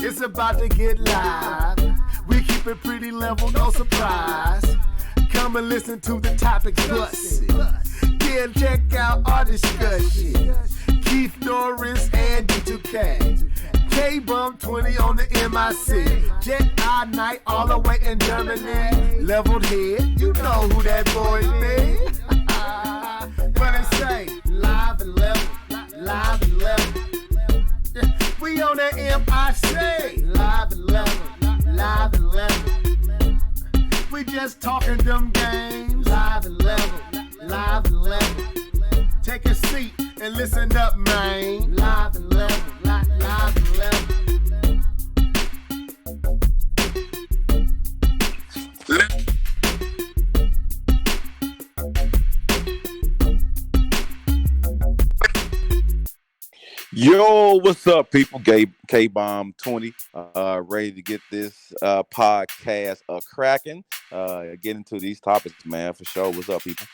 It's about to get live. We keep it pretty level, no surprise. Come and listen to the topics busted. Yeah, check out our discussion. Keith Norris and D2K. K-Bump 20 on the MIC. Jet Eye Night all the way in Germany. Leveled head, you know who that boy be. But they say, live and level, live and level. We on the MIC. Live and level, live and level. We just talking them games. Live and level, live and level. Take a seat and listen up, man. Live and level, live and level. Yo, what's up, people? K-Bomb 20, ready to get this podcast cracking. Get into these topics, man, for sure. What's up, people?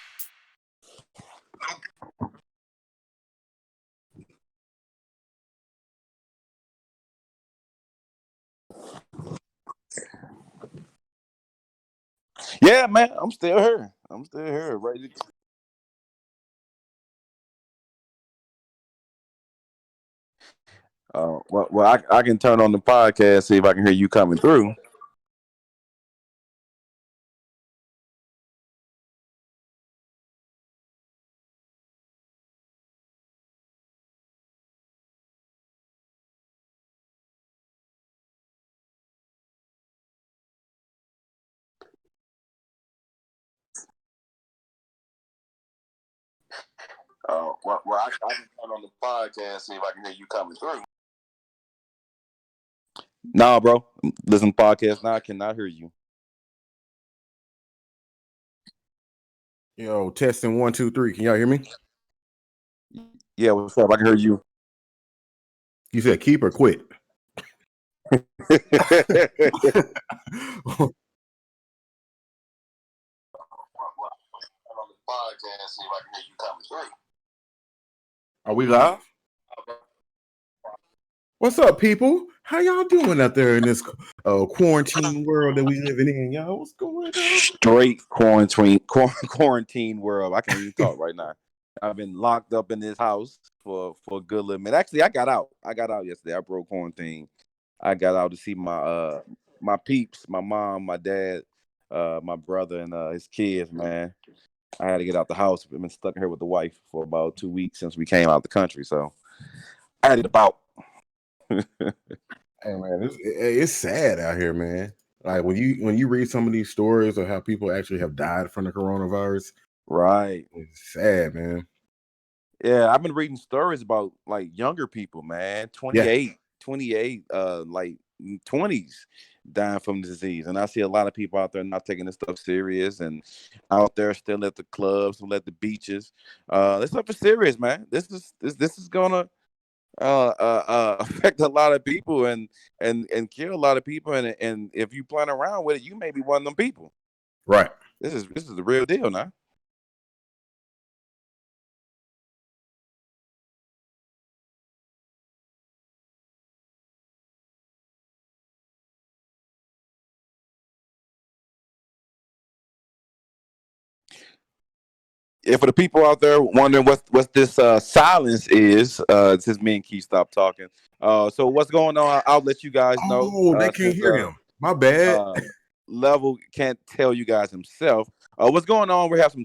Yeah, man, I'm still here. Ready to... I can turn on the podcast, see if I can hear you coming through. I can turn on the podcast, see if I can hear you coming through. Nah, bro. Listen to podcast now. I cannot hear you. Yo, testing 1, 2, 3. Can y'all hear me? Yeah, what's up? I can hear you. You said keep or quit? Are we live? What's up, people? How y'all doing out there in this quarantine world that we living in, y'all? What's going on? Straight quarantine world. I can't even talk right now. I've been locked up in this house for a good little minute. Actually, I got out. Yesterday. I broke quarantine. I got out to see my peeps, my mom, my dad, my brother, and his kids. Man, I had to get out the house. I've been stuck here with the wife for about 2 weeks since we came out the country. So I had it about. Hey man, it's sad out here, man. Like when you read some of these stories of how people actually have died from the coronavirus, right? It's sad, man. Yeah, I've been reading stories about like younger people, man, 28, like 20s dying from the disease. And I see a lot of people out there not taking this stuff serious and out there still at the clubs, still at the beaches. This stuff is serious, man. This is gonna affect a lot of people and kill a lot of people. And if you playing around with it, you may be one of them people. Right. This is the real deal now. Yeah, for the people out there wondering what this silence is, this is me and Keith stop talking. So what's going on? I'll let you guys know. Oh, they can't hear him. My bad. Level can't tell you guys himself. What's going on? We have some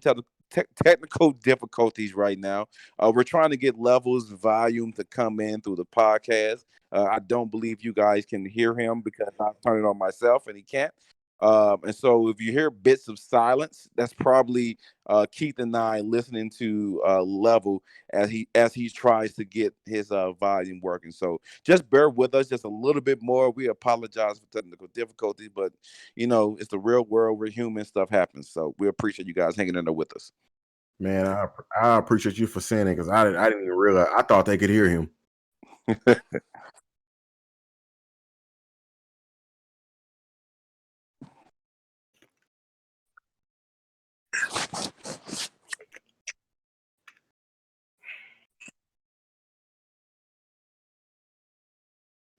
technical difficulties right now. We're trying to get Level's volume to come in through the podcast. I don't believe you guys can hear him because I turned it on myself and he can't. And so if you hear bits of silence, that's probably Keith and I listening to Level as he tries to get his volume working. So just bear with us just a little bit more. We apologize for technical difficulties, but it's the real world where human stuff happens. So we appreciate you guys hanging in there with us. Man, I appreciate you for saying it because I didn't even realize. I thought they could hear him.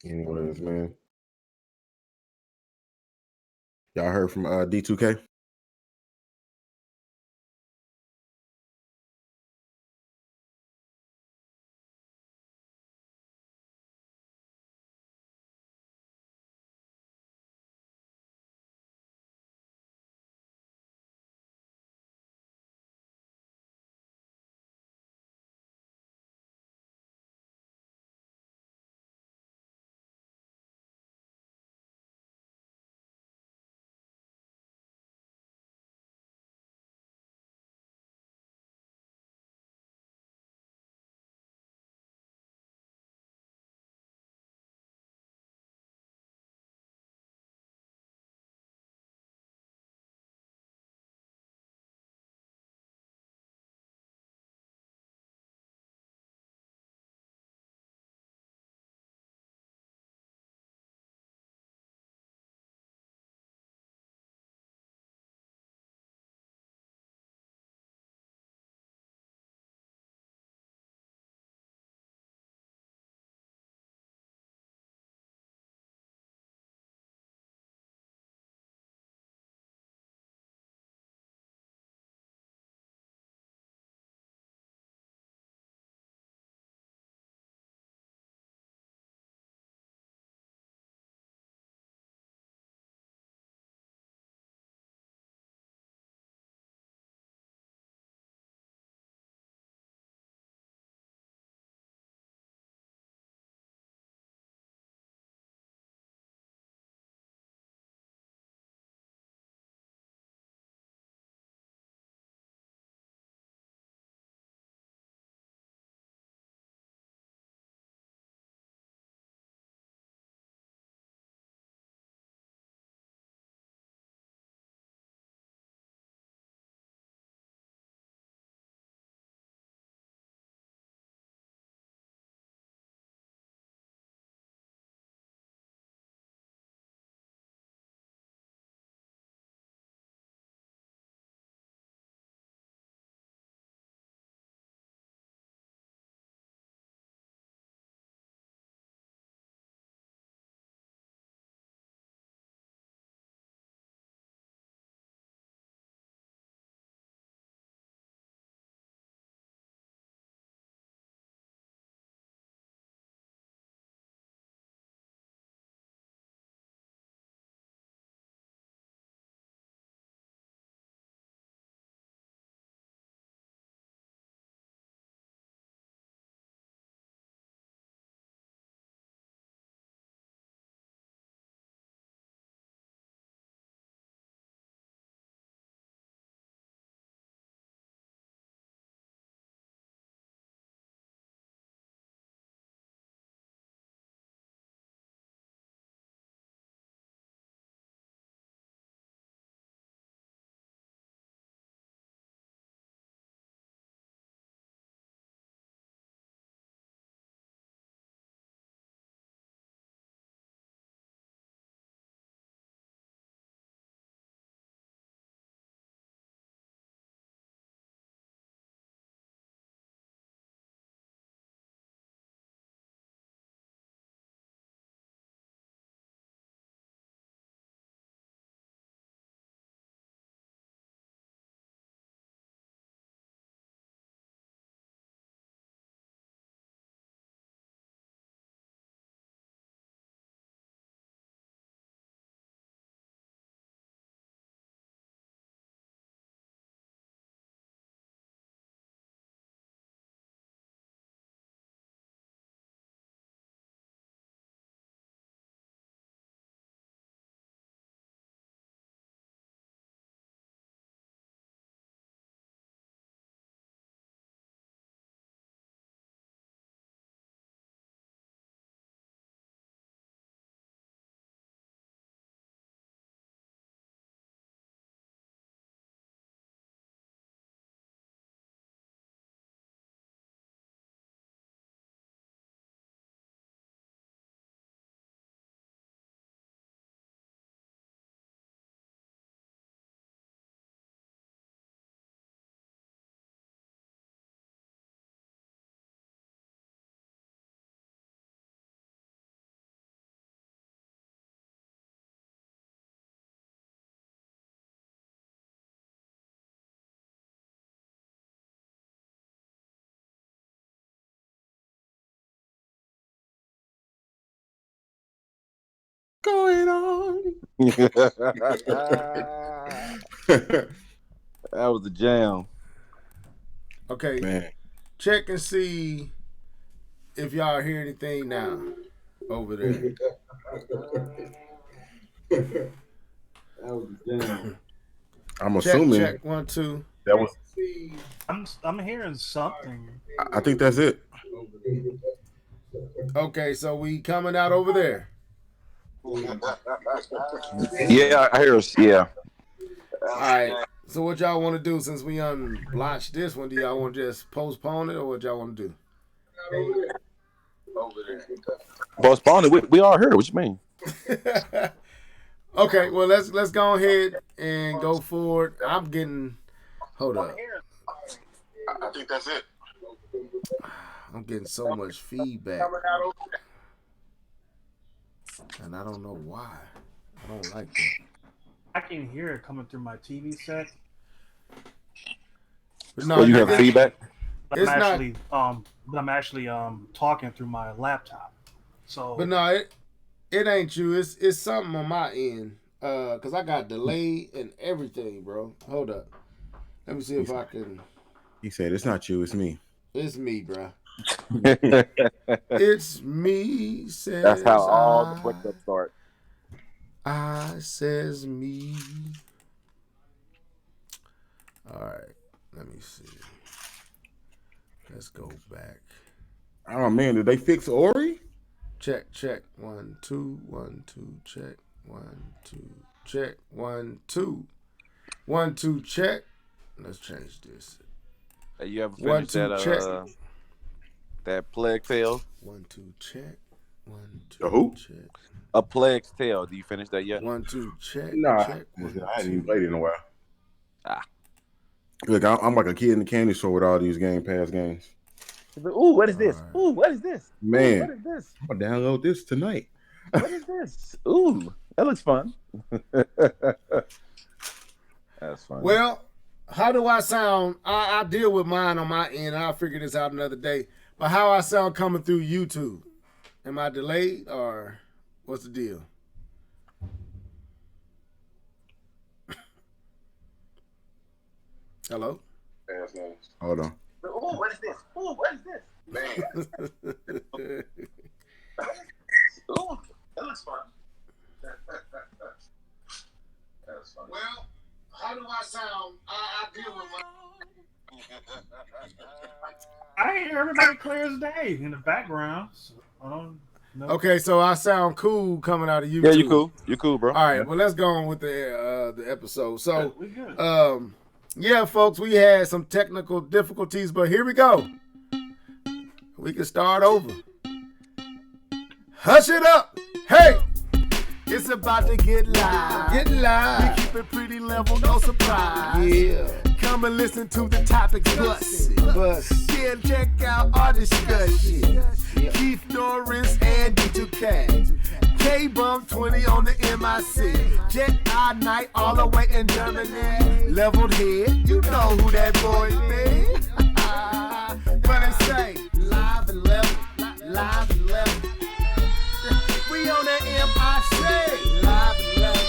Anyways, man. Y'all heard from D2K? That was the jam. Okay, Man, check and see if y'all hear anything now over there. That was the jam. I'm Check, assuming check, 1, 2. that was. I'm hearing something. I think that's it. Okay, so we coming out over there. Yeah, I hear. Yeah. All right. So what y'all want to do since we unblotched this one? Do y'all want to just postpone it, or what y'all want to do? Over there. Postpone it. We all heard. What you mean? Okay, well let's go ahead and go forward. I'm getting. Hold up. I think that's it. I'm getting so much feedback, and I don't know why. I don't like that. I can hear it coming through my TV set. But No, you have feedback. But I'm actually talking through my laptop. So, but no, it ain't you. It's something on my end. Cause I got delay and everything, bro. Hold up. Let me see if I can. He said, "It's not you, it's me." It's me, bro. It's me. Says That's how all the breakups start. I says me. All right. Let me see. Let's go back. Oh man, did they fix Ori? Check. 1, 2, 1, 2. Check. 1, 2. Check. 1, 2. 1, 2. Check. Let's change this. Hey, you ever 1, finished 2. Check. that Plague Tale? 1, 2. Check. 1, 2. The who? Check. A Plague's Tale. Do you finish that yet? 1, 2. Check. Nah, Check. 1, I hadn't even played it in a while. Ah. Look, I'm like a kid in the candy store with all these Game Pass games. Ooh, what is this? Right. Ooh, what is this? Man, Ooh, what is this? I'm gonna download this tonight. What is this? Ooh, that looks fun. That's fun. Well, how do I sound? I deal with mine on my end. I'll figure this out another day. But how I sound coming through YouTube? Am I delayed or what's the deal? Hello? Hold on. Ooh, what is this? Ooh, what is this? Man. Ooh, that looks fun. That's fun. Well, how do I sound? I deal with my. I hear everybody clear as day in the background. So I don't know. Okay, so I sound cool coming out of YouTube. Yeah, you cool. You cool, bro. All right, well let's go on with the episode. So, We good. yeah, folks, we had some technical difficulties, but here we go. We can start over. Hush it up. Hey, It's about to get live. get live. We keep it pretty level, no surprise. Yeah, Come and listen to the topics busted. bus. Yeah, check out our discussion. Yep. Keith Norris and D2K. K-Bum 20 on the MIC. Jet I Night all the way in Germany. Leveled head, you know who that boy be. But it say, live and level, live and level. We on the MIC. Live and level,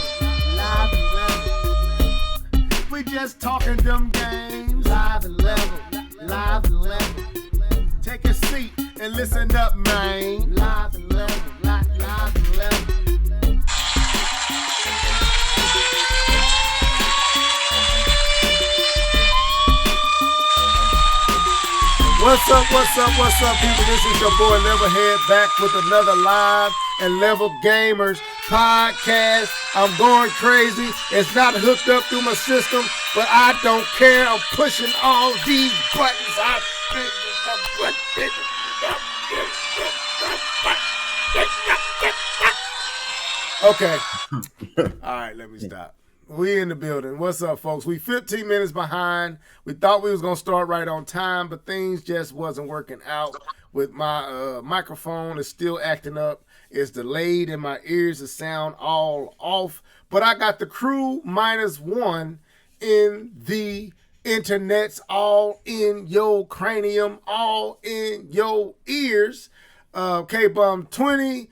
live and level. We just talking them games. Live and level, live and level. Take a seat and listen up, man. Live and level, live and level. What's up, people? This is your boy Levelhead back with another Live and Level Gamers podcast. I'm going crazy. It's not hooked up through my system, but I don't care. I'm pushing all these buttons. Okay. All right, let me stop. We in the building. What's up, folks? We 15 minutes behind. We thought we was going to start right on time, but things just wasn't working out with my microphone. Is still acting up. It's delayed in my ears. The sound all off. But I got the crew -1 in the internets, all in your cranium, all in your ears. K-Bum 20,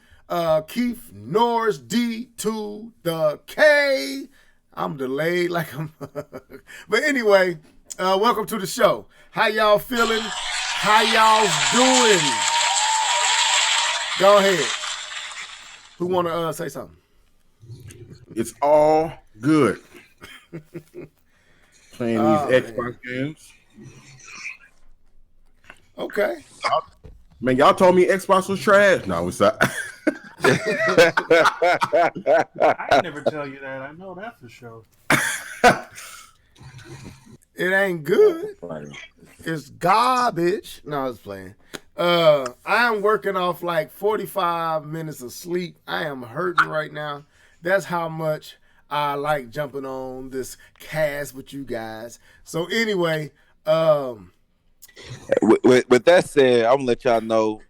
Keith Norris D to the K. I'm delayed like I'm but anyway, welcome to the show. How y'all feeling? How y'all doing? Go ahead. Who wanna say something? It's all good. Playing these Xbox games. Okay. Man, y'all told me Xbox was trash. No, it's not. I never tell you that. I know that for sure. It ain't good. It's garbage. No, I was playing. I am working off like 45 minutes of sleep. I am hurting right now. That's how much I like jumping on this cast with you guys. So anyway, with that said, I'm gonna let y'all know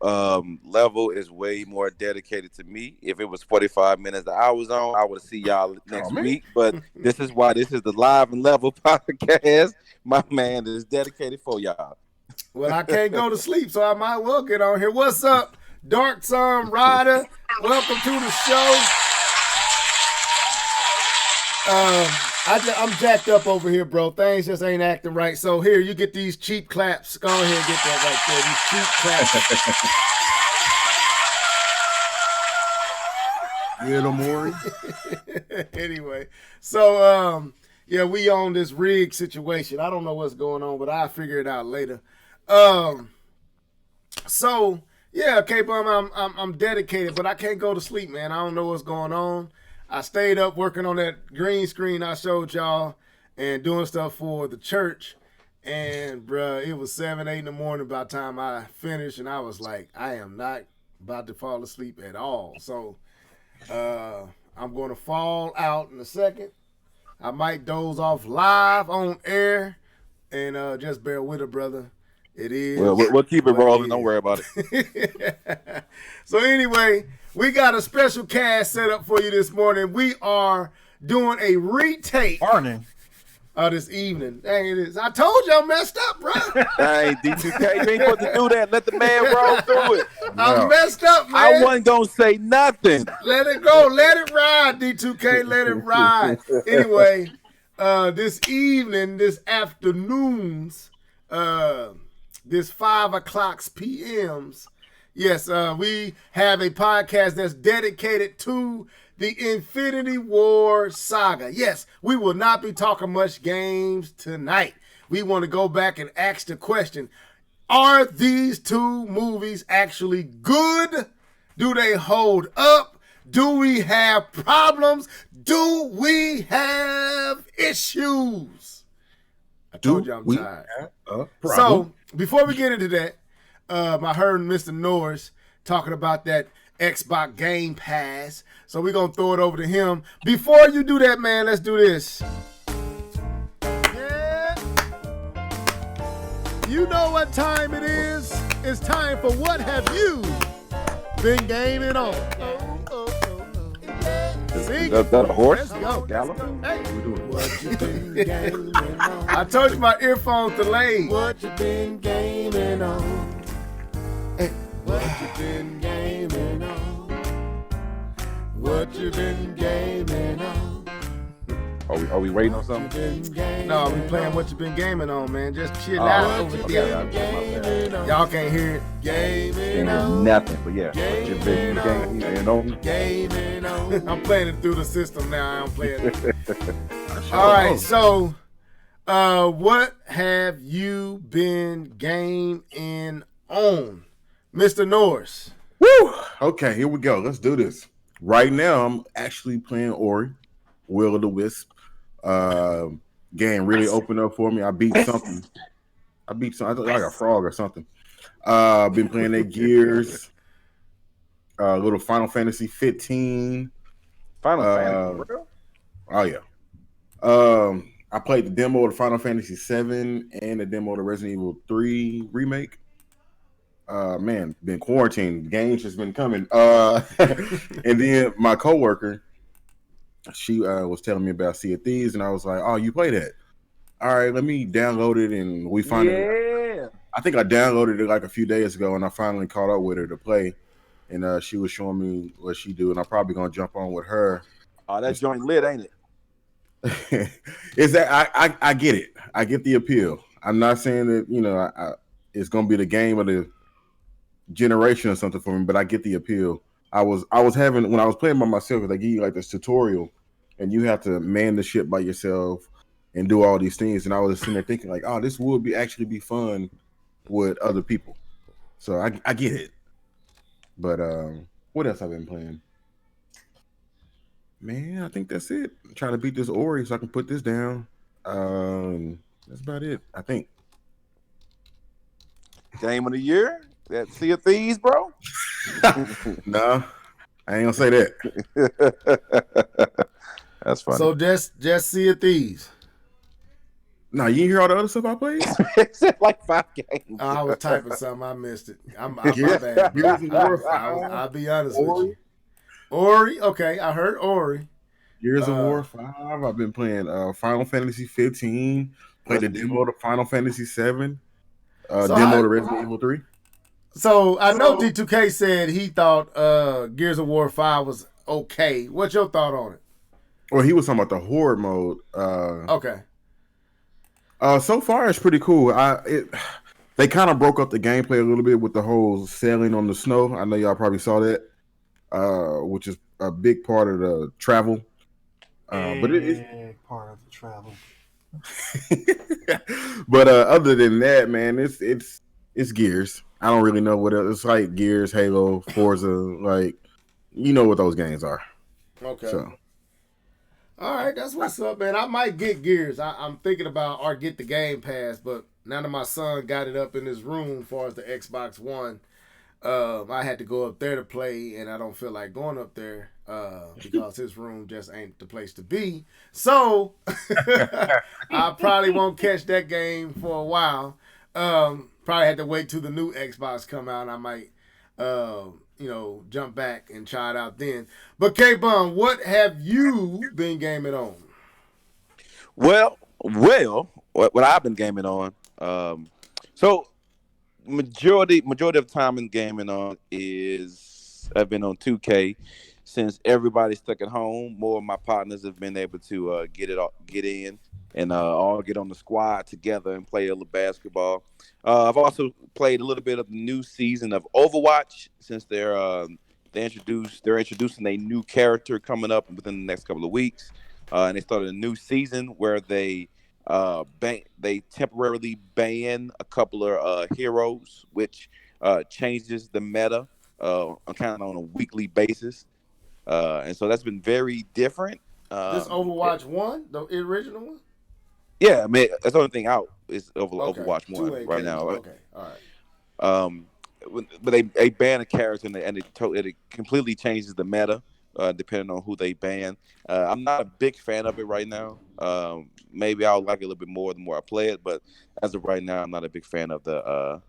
Level is way more dedicated to me. If it was 45 minutes that I was on, I would see y'all next week. But this is why this is the Live and Level podcast. My man is dedicated for y'all. Well, I can't go to sleep, so I might well get on here. What's up, Dark Sun Rider? Welcome to the show. I'm jacked up over here, bro. Things just ain't acting right. So here, you get these cheap claps. Go ahead and get that right there. These cheap claps. Yeah, Maury. Anyway, so yeah, we on this rig situation. I don't know what's going on, but I'll figure it out later. So yeah, K-Bum, I'm dedicated, but I can't go to sleep, man. I don't know what's going on. I stayed up working on that green screen I showed y'all and doing stuff for the church. And, bruh, it was 7, 8 in the morning by the time I finished. And I was like, I am not about to fall asleep at all. So I'm going to fall out in a second. I might doze off live on air. And just bear with it, brother. It is. Well, we'll keep it rolling. Don't worry about it. So anyway, we got a special cast set up for you this morning. We are doing a retake. Morning. This evening. Dang it is. I told you I messed up, bro. Hey, D2K, you ain't supposed to do that. Let the man roll through it. I messed up, man. I wasn't going to say nothing. Let it go. Let it ride, D2K. Let it ride. Anyway, this evening, this afternoons, this 5 o'clock PMs. Yes, we have a podcast that's dedicated to the Infinity War saga. Yes, we will not be talking much games tonight. We want to go back and ask the question, are these two movies actually good? Do they hold up? Do we have problems? Do we have issues? I told you I'm tired. So, before we get into that, I heard Mr. Norris talking about that Xbox Game Pass. So we're going to throw it over to him. Before you do that, man, let's do this. Yeah. You know what time it is? It's time for What Have You Been Gaming On? Is that a horse? Let's go. Gallop? Hey. What you been gaming on? I told you my earphones delayed. What you been gaming on? Hey. What you been gaming on? What you been gaming on? Are we waiting on something? No, we playing What You Been Gaming On, man. Just chill out over there. Y'all can't hear it. Gaming on. Nothing, but yeah. What you been gaming on? Gaming on. I'm playing it through the system now. I don't play it. All right, so what have you been gaming on, Mr. Norris? Woo! Okay, here we go. Let's do this. Right now, I'm actually playing Ori, Will of the Wisp. Game really opened up for me. I beat something. I thought like a frog or something. Been playing that Gears. Little Final Fantasy 15. Final Fantasy. Oh yeah. I played the demo of the Final Fantasy 7 and the demo of the Resident Evil 3 remake. Man, been quarantined. The game's just been coming. And then my coworker, she was telling me about Sea of Thieves, and I was like, "Oh, you play that? All right, let me download it." And we finally, I think I downloaded it like a few days ago, and I finally caught up with her to play. and she was showing me what she do, and I'm probably gonna jump on with her. Oh, that joint lit, ain't it? Is that I get it. I get the appeal. I'm not saying that it's gonna be the game of the generation or something for me, but I get the appeal. I was having when I was playing by myself, they give you like this tutorial, and you have to man the ship by yourself and do all these things. And I was sitting there thinking like, oh, this would actually be fun with other people. So I get it. But what else I've been playing? Man, I think that's it. I'm trying to beat this Ori so I can put this down. That's about it, I think. Game of the year? That Sea of Thieves, bro? No, I ain't gonna say that. That's funny. So just Sea of Thieves. No, you didn't hear all the other stuff I played? It's like 5 games. I was typing something. I missed it. I'm my bad. I'll be honest with you. Ori, okay, I heard Ori. Gears of War 5. I've been playing Final Fantasy 15. Played the demo to Final Fantasy 7. Demo to Resident Evil 3. So I know D2K said he thought Gears of War 5 was okay. What's your thought on it? Well, he was talking about the horde mode. Okay. So far it's pretty cool. They kind of broke up the gameplay a little bit with the whole sailing on the snow. I know y'all probably saw that, which is a big part of the travel. But it is part of the travel. But other than that, man, it's Gears. I don't really know what else. It's like Gears, Halo, Forza, like you know what those games are. Okay. So. All right, that's what's up, man. I might get Gears. I'm thinking about or get the Game Pass, but now that my son got it up in his room as far as the Xbox One, I had to go up there to play, and I don't feel like going up there because his room just ain't the place to be. So I probably won't catch that game for a while. Probably had to wait till the new Xbox come out, and I might jump back and try it out then. But K-Bum, what have you been gaming on? Well, what I've been gaming on. So majority of the time in gaming on I've been on 2K since everybody's stuck at home. More of my partners have been able to get in and all get on the squad together and play a little basketball. I've also played a little bit of the new season of Overwatch since they're introducing a new character coming up within the next couple of weeks, and they started a new season where they temporarily ban a couple of heroes, which changes the meta kind of on a weekly basis, and so that's been very different. This Overwatch 1, the original one? Yeah, I mean that's the only thing out is Overwatch 1 right now. Okay, all right. But they ban a character and it completely changes the meta depending on who they ban. I'm not a big fan of it right now. Maybe I'll like it a little bit more the more I play it, but as of right now, I'm not a big fan of the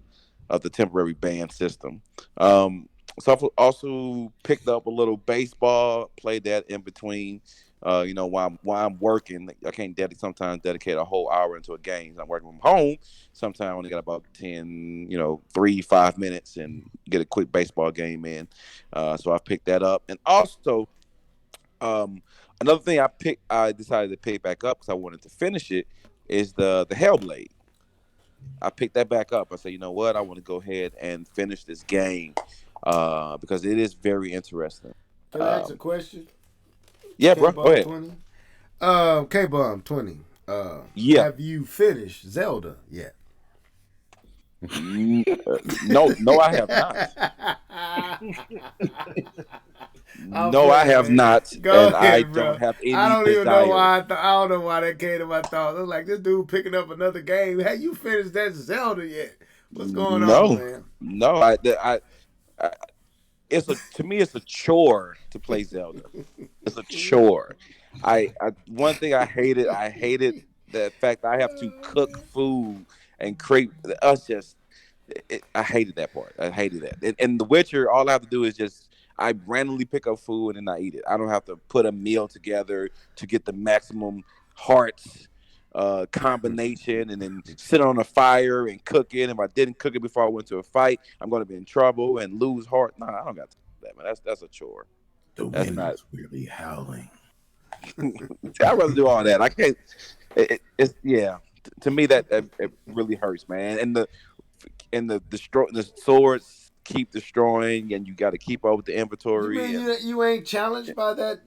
temporary ban system. So I've also picked up a little baseball, played that in between. While I'm working, I can't sometimes dedicate a whole hour into a game. I'm working from home. Sometimes I only got about 10, 3-5 minutes and get a quick baseball game in. So I picked that up. And also, another thing I decided to pick back up because I wanted to finish it is the Hellblade. I picked that back up. I said, you know what? I want to go ahead and finish this game because it is very interesting. Can I ask a question? Yeah, bro. Go ahead. 20. K-Bum 20. Yeah. Have you finished Zelda yet? No, I have not. No, I have not. Go and ahead, I bro. don't have any I don't even desire. know why. I don't know why that came to my thoughts. I was like, this dude picking up another game. Have you finished that Zelda yet? What's going on, man? No, to me, it's a chore to play Zelda. It's a chore. One thing I hated the fact I have to cook food and create us just. I hated that part. I hated that. In The Witcher, all I have to do is I randomly pick up food and I eat it. I don't have to put a meal together to get the maximum hearts combination and then sit on a fire and cook it. If I didn't cook it before I went to a fight, I'm going to be in trouble and lose heart. No, I don't got to. that, man. That's a chore. The That's wind not. is really howling. I'd rather do all that. I can't. It's yeah. To me, that it really hurts, man. And the swords keep destroying, and you got to keep up with the You inventory. mean you ain't challenged by that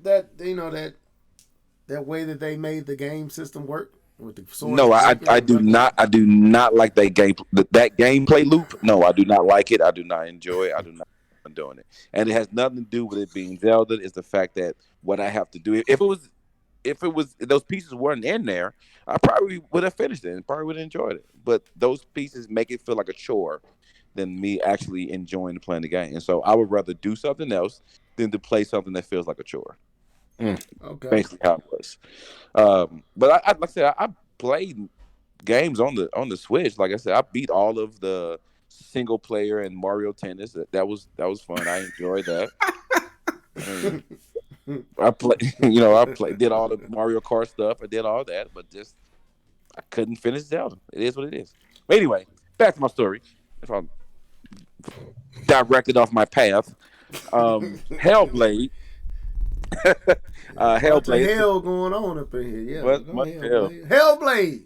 way that they made the game system work with the swords? No, breaking I and do weapons? not. I do not like that gameplay loop. No, I do not like it. I do not enjoy it. I do not like doing it, and it has nothing to do with it being Zelda. It's the fact that what I have to do. If those pieces weren't in there, I probably would have finished it and probably would have enjoyed it. But those pieces make it feel like a chore than me actually enjoying playing the game. And so I would rather do something else than to play something that feels like a chore. Okay. Basically how it was. But I like I said, I played games on the Switch. Like I said, I beat all of the single player and Mario Tennis. That was fun. I enjoyed that. I did all the Mario Kart stuff. I did all that, but just I couldn't finish Zelda. It is what it is. But anyway, back to my story. If I'm directed off my path, Hellblade. What the Hellblade. hell going on up in here? Yeah, What- go what ahead, hell? Hellblade.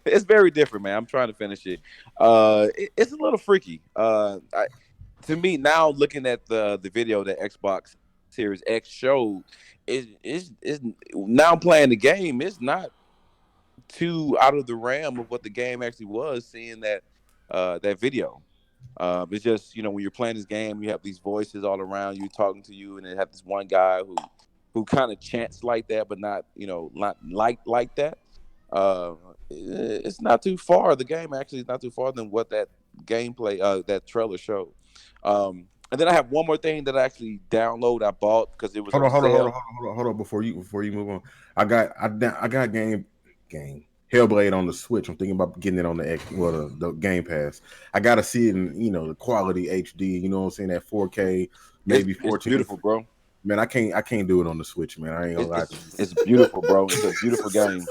It's very different, man. I'm trying to finish it. It's a little freaky. To me now, looking at the video that Xbox Series X showed, is now playing the game. It's not too out of the realm of what the game actually was. Seeing that video, it's just when you're playing this game, you have these voices all around you talking to you, and they have this one guy who kind of chants like that, but not not like that. It's not too far. The game actually is not too far than what that gameplay, that trailer showed. And then I have one more thing that I actually I bought because it was Hold on sale. on before you move on. I got game Hellblade on the Switch. I'm thinking about getting it on the Game Pass. I gotta see it in the quality HD. You know what I'm saying? That 4K, maybe 14. It's beautiful, bro. Man, I can't do it on the Switch, man. I ain't gonna lie to you. It's beautiful, bro. It's a beautiful game.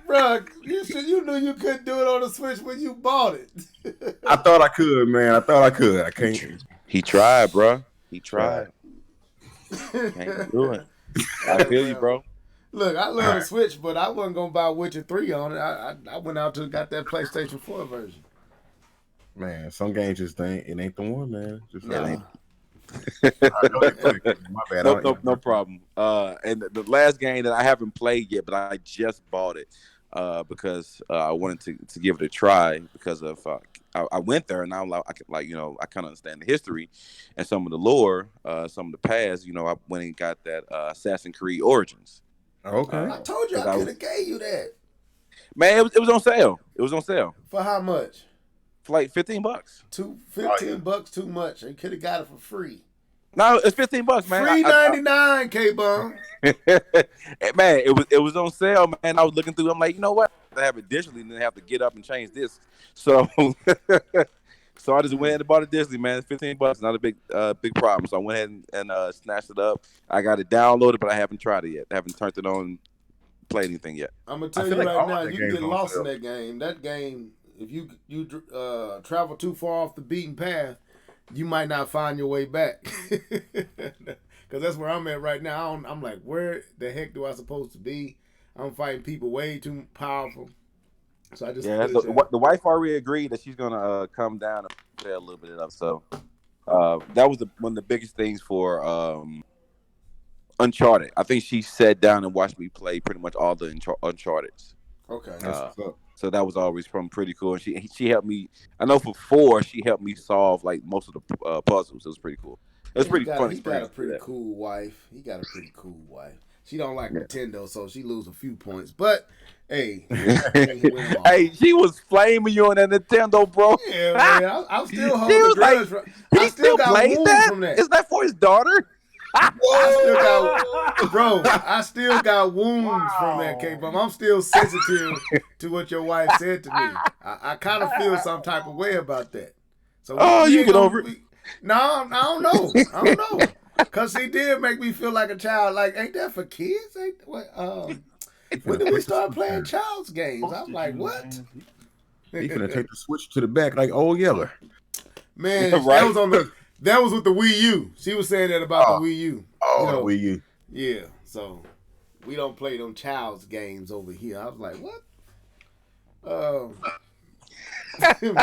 Bro, you knew you couldn't do it on the Switch when you bought it. I thought I could, man. I can't. He tried, bro. He tried. Can't do it. I feel you, bro. Look, I love the Switch, but I wasn't gonna buy Witcher 3 on it. I went out to got that PlayStation 4 version. Man, some games just ain't the one, man. Just Nah. My bad. No problem. And the last game that I haven't played yet, but I just bought it because I wanted to give it a try because of I went there and I'm like I kind of understand the history and some of the lore, some of the past. I went and got that Assassin's Creed Origins. Okay. I told you I could have gave you that. Man, it was on sale. It was on sale For how much? for like $15. $15 too much. You could have got it for free. No, it's $15, man. $3.99, K-Bum. Man, it was on sale, man. I was looking through. I'm like, you know what? I have it digitally, and then have to get up and change this. So, so I just went ahead and bought it digitally, man. It's $15, not a big problem. So I went ahead and snatched it up. I got it downloaded, but I haven't tried it yet. I haven't turned it on, played anything yet. I'm gonna tell you right now, you can get lost in that game. That game, if you travel too far off the beaten path, you might not find your way back. Because that's where I'm at right now. I'm like, where the heck do I supposed to be? I'm fighting people way too powerful. So I just the wife already agreed that she's gonna come down and play a little bit of. So that was one of the biggest things for Uncharted. I think she sat down and watched me play pretty much all the Uncharted's. Okay. So that was always pretty cool. And she helped me. I know for 4, she helped me solve like most of the puzzles. It was pretty cool. It was pretty fun. He got a pretty cool wife. She don't like Nintendo, so she lose a few points. But hey, hey, she was flaming you on that Nintendo, bro. Yeah, man. I'm still holding the grudge. Like, he still plays that? From that. Is that for his daughter? I still got wounds from that, K-Bum. I'm still sensitive to what your wife said to me. I kind of feel some type of way about that. So you get over it. No, I don't know. Because he did make me feel like a child. Like, ain't that for kids? When did we start playing child's games? I'm like, what? He finna take the Switch to the back like old Yeller. Man, that was on the That was with the Wii U. She was saying that about the Wii U. The Wii U. Yeah, so we don't play them child's games over here. I was like, what?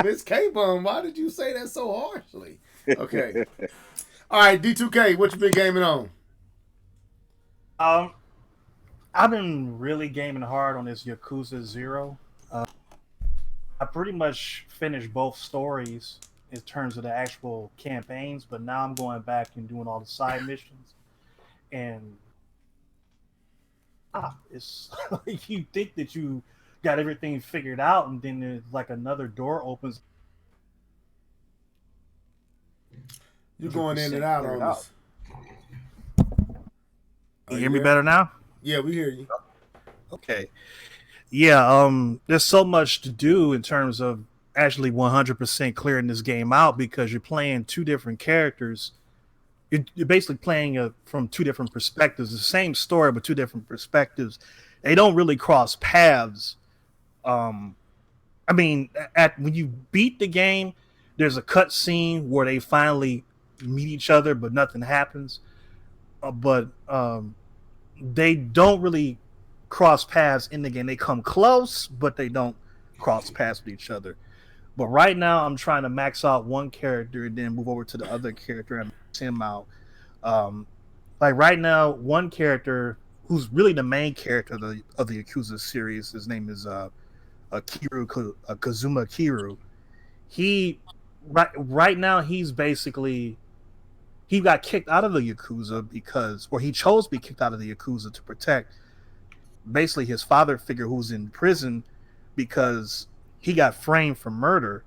Miss K-Bum, why did you say that so harshly? Okay. All right, D2K, what you been gaming on? I've been really gaming hard on this Yakuza 0. I pretty much finished both stories in terms of the actual campaigns, but now I'm going back and doing all the side missions. And it's like you think that you got everything figured out, and then there's like another door opens. You're going in and out on this. You hear me better now? Yeah, we hear you. Okay. Yeah, there's so much to do in terms of actually 100% clearing this game out, because you're playing two different characters. You're basically playing from two different perspectives. The same story, but two different perspectives. They don't really cross paths. I mean, when you beat the game, there's a cut scene where they finally meet each other, but nothing happens. But they don't really cross paths in the game. They come close, but they don't cross paths with each other. But right now, I'm trying to max out one character and then move over to the other character and max him out. Like right now, one character who's really the main character of the Yakuza series, his name is Kazuma Kiryu. He right now he's basically, he got kicked out of the Yakuza he chose to be kicked out of the Yakuza to protect basically his father figure who's in prison because he got framed for murder,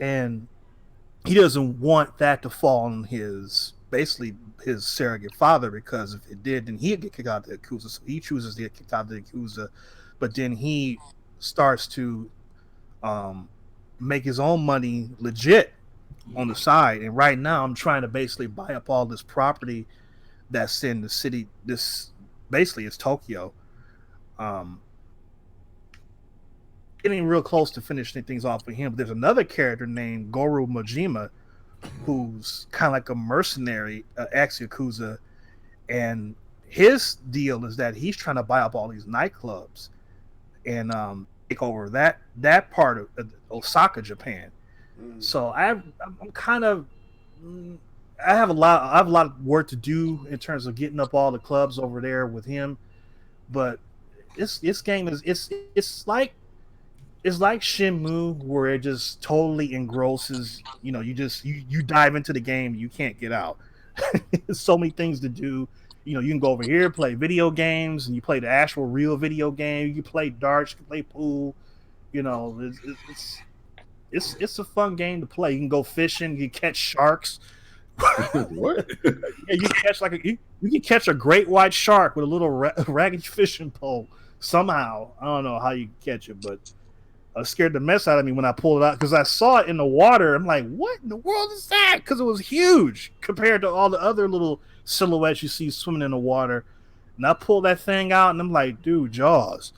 and he doesn't want that to fall on his surrogate father, because if it did, then he'd get kicked out of the Yakuza. So he chooses to get kicked out of the Yakuza, but then he starts to make his own money legit on the side. And right now I'm trying to basically buy up all this property that's in the city. This basically is Tokyo. Getting real close to finishing things off with him. But there's another character named Goru Majima who's kind of like a mercenary ex-Yakuza, and his deal is that he's trying to buy up all these nightclubs and take over that part of Osaka, Japan. So I have a lot of work to do in terms of getting up all the clubs over there with him. But this game is it's like Shenmue, where it just totally engrosses. You know, you dive into the game, you can't get out. There's so many things to do. You know, you can go over here, play video games, and you play the actual real video game. You can play darts, you can play pool. You know, it's a fun game to play. You can go fishing, you can catch sharks. What? Yeah, you can catch a great white shark with a little ragged fishing pole somehow. I don't know how you catch it, but scared the mess out of me when I pulled it out, because I saw it in the water. I'm like, what in the world is that? Because it was huge compared to all the other little silhouettes you see swimming in the water. And I pulled that thing out, and I'm like, dude, Jaws.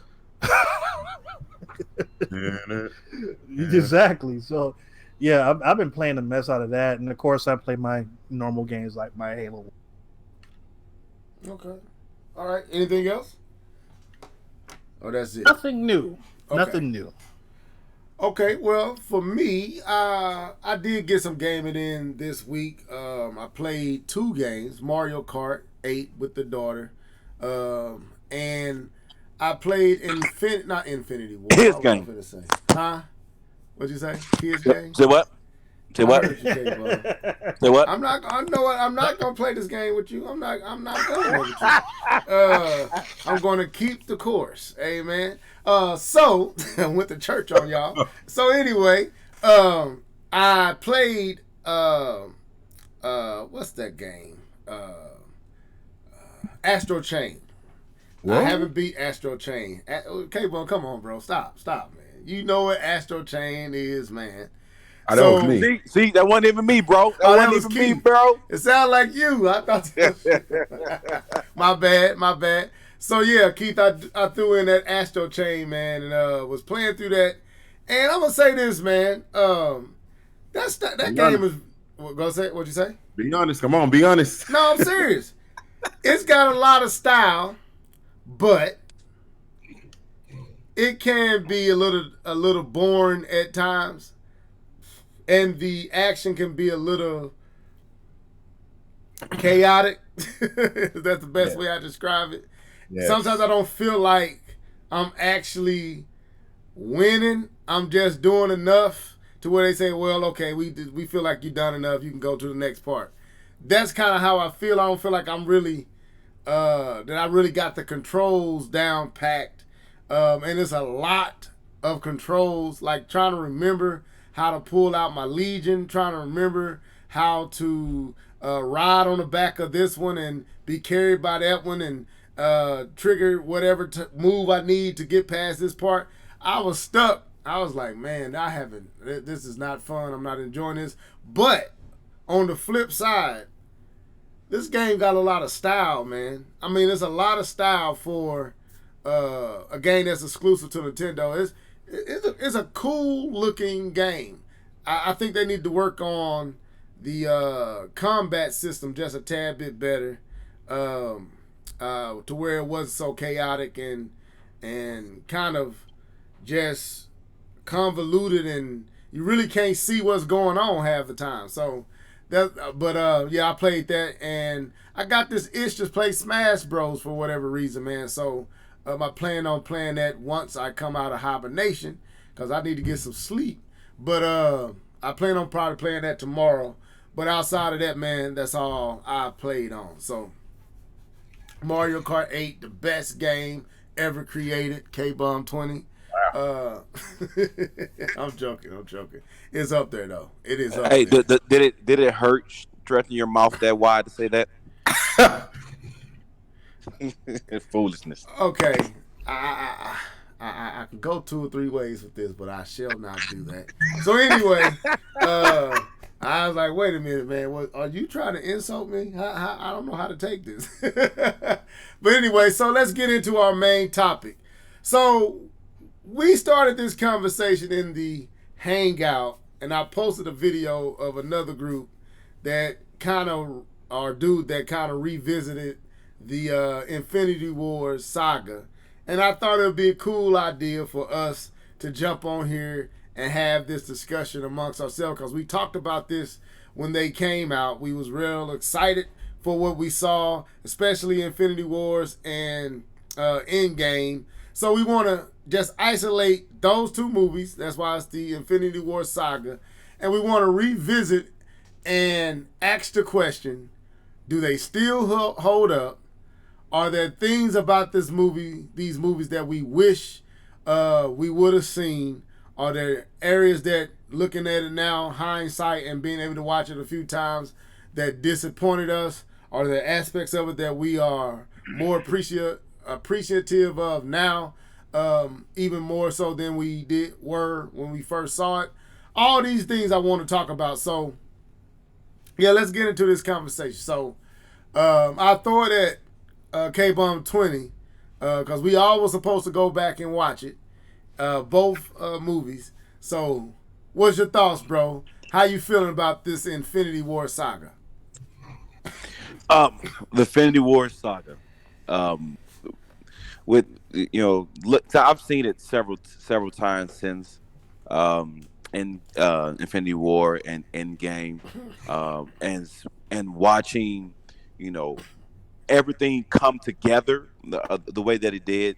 Exactly. So, yeah, I've been playing the mess out of that, and of course, I play my normal games like my Halo. Okay. All right. Anything else? Oh, that's it. Nothing new. Okay. Nothing new. Okay, well, for me, I did get some gaming in this week. I played 2 games, Mario Kart 8 with the daughter, and I played not Infinity War. His game. Huh? What'd you say? His game? Say what? Say what? Say what? I'm not gonna play this game with you. I'm not gonna play with you. I'm gonna keep the course. Amen. So I went to church on y'all. So anyway, I played what's that game? Astro Chain. What? I haven't beat Astro Chain. K-Bone, come on, bro. Stop, man. You know what Astro Chain is, man. I know it's me. See, that wasn't even me, bro. That wasn't even me, bro. It sounded like you. I thought my bad. So yeah, Keith, I threw in that Astro Chain, man, and was playing through that. And I'm gonna say this, man. That game is Go say what'd you say? Be honest. Come on, be honest. No, I'm serious. It's got a lot of style, but it can be a little boring at times, and the action can be a little chaotic. That's the best way I describe it. Yes. Sometimes I don't feel like I'm actually winning. I'm just doing enough to where they say, well, okay, we feel like you've done enough. You can go to the next part. That's kind of how I feel. I don't feel like I'm really, that I really got the controls down packed. And it's a lot of controls, like trying to remember how to pull out my Legion, trying to remember how to ride on the back of this one and be carried by that one and trigger whatever move I need to get past this part. I was stuck. I was like, man, this is not fun. I'm not enjoying this. But on the flip side, this game got a lot of style, man. I mean, there's a lot of style for a game that's exclusive to Nintendo. It's a cool looking game. I think they need to work on the combat system just a tad bit better, to where it wasn't so chaotic and kind of just convoluted, and you really can't see what's going on half the time. So yeah, I played that, and I got this itch to play Smash Bros for whatever reason, man. So I plan on playing that once I come out of hibernation, because I need to get some sleep. But I plan on probably playing that tomorrow. But outside of that, man, that's all I played on. So Mario Kart 8, the best game ever created. K-Bomb 20. I'm joking. It's up there though. It is up there. Did it hurt stretching your mouth that wide to say that? Foolishness. Okay, I can go 2 or 3 ways with this, but I shall not do that. So anyway, I was like, wait a minute, man. Are you trying to insult me? I don't know how to take this. But anyway, so let's get into our main topic. So we started this conversation in the Hangout, and I posted a video of another group that kind of revisited the Infinity Wars saga. And I thought it would be a cool idea for us to jump on here and have this discussion amongst ourselves, because we talked about this when they came out. We was real excited for what we saw, especially Infinity Wars and Endgame. So we want to just isolate those 2 movies. That's why it's the Infinity War saga. And we want to revisit and ask the question, do they still hold up? Are there things about these movies that we wish we would have seen? Are there areas that, looking at it now, hindsight, and being able to watch it a few times, that disappointed us? Are there aspects of it that we are more appreciative of now, even more so than we were when we first saw it? All these things I want to talk about. So, yeah, let's get into this conversation. So, I throw it at K-Bomb 20, because we all were supposed to go back and watch it, both movies. So, what's your thoughts, bro? How you feeling about this Infinity War saga? The Infinity War saga. With I've seen it several times since in Infinity War and Endgame, and watching everything come together the way that it did.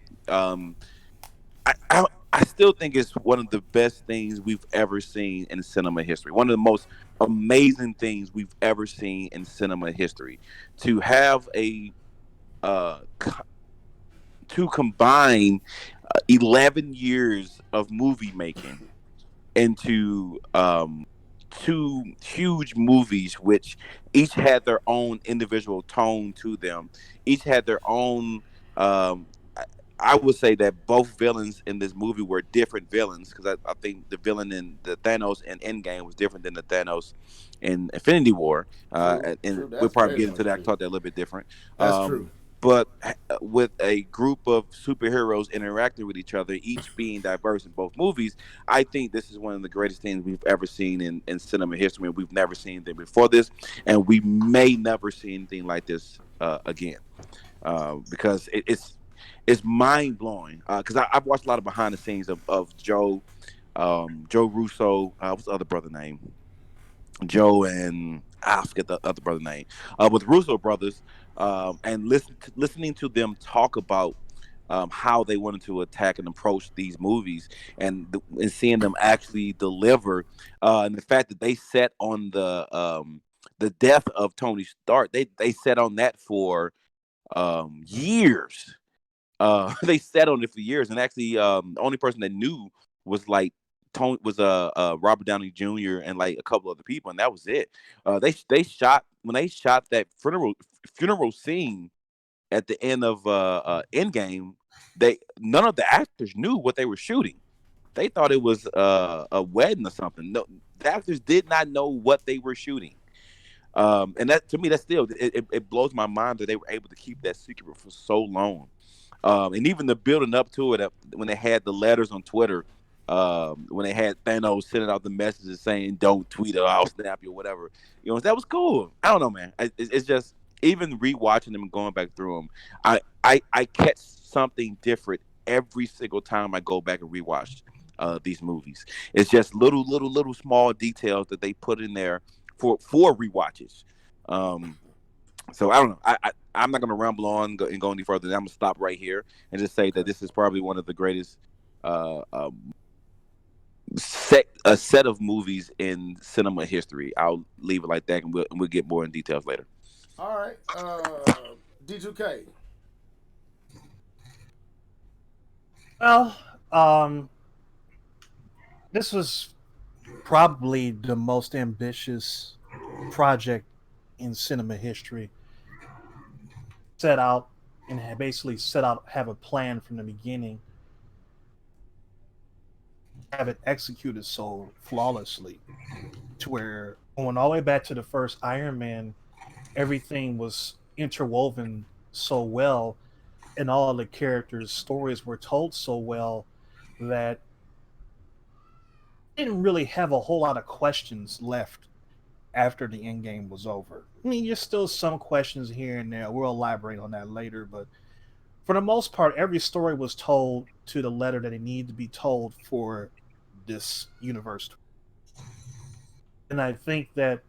I still think it's one of the best things we've ever seen in cinema history. One of the most amazing things we've ever seen in cinema history. To have to combine 11 years of movie making into 2 huge movies, which each had their own individual tone to them. Each had their own. I would say that both villains in this movie were different villains, because I think the villain in the Thanos in Endgame was different than the Thanos in Infinity War. And we'll probably get into that. I thought that a little bit different. That's true. But with a group of superheroes interacting with each other, each being diverse in both movies. I think this is one of the greatest things we've ever seen in cinema history. We've never seen anything before this, and we may never see anything like this again. Because it's mind blowing. Because I've watched a lot of behind the scenes of Joe Russo. What's the other brother name? Joe and I forget the other brother name. With Russo brothers, and listening to them talk about how they wanted to attack and approach these movies, and seeing them actually deliver, and the fact that they set on the death of Tony Stark, they set on that for years. They sat on it for years, and actually, the only person that knew was like Tony was Robert Downey Jr. and like a couple other people, and that was it. They shot when they shot that funeral scene at the end of Endgame. They None of the actors knew what they were shooting. They thought it was a wedding or something. No, the actors did not know what they were shooting. And that, to me, that still it blows my mind that they were able to keep that secret for so long. And even the building up to it, when they had the letters on Twitter, when they had Thanos sending out the messages saying "Don't tweet or I'll snap you" or whatever, that was cool. I don't know, man. It's just, even rewatching them and going back through them, I catch something different every single time I go back and rewatch these movies. It's just little small details that they put in there for rewatches. So I don't know. I'm not going to ramble on and go any further. I'm going to stop right here and just say that this is probably one of the greatest set of movies in cinema history. I'll leave it like that, and we'll get more in details later. All right, D2K. Well, this was probably the most ambitious project in cinema history. Set out and have a plan from the beginning, have it executed so flawlessly, to where going all the way back to the first Iron Man, everything was interwoven so well, and all the characters' stories were told so well that I didn't really have a whole lot of questions left after the end game was over. I mean, there's still some questions here and there. We'll elaborate on that later, but for the most part, every story was told to the letter that it needed to be told for this universe. And I think that,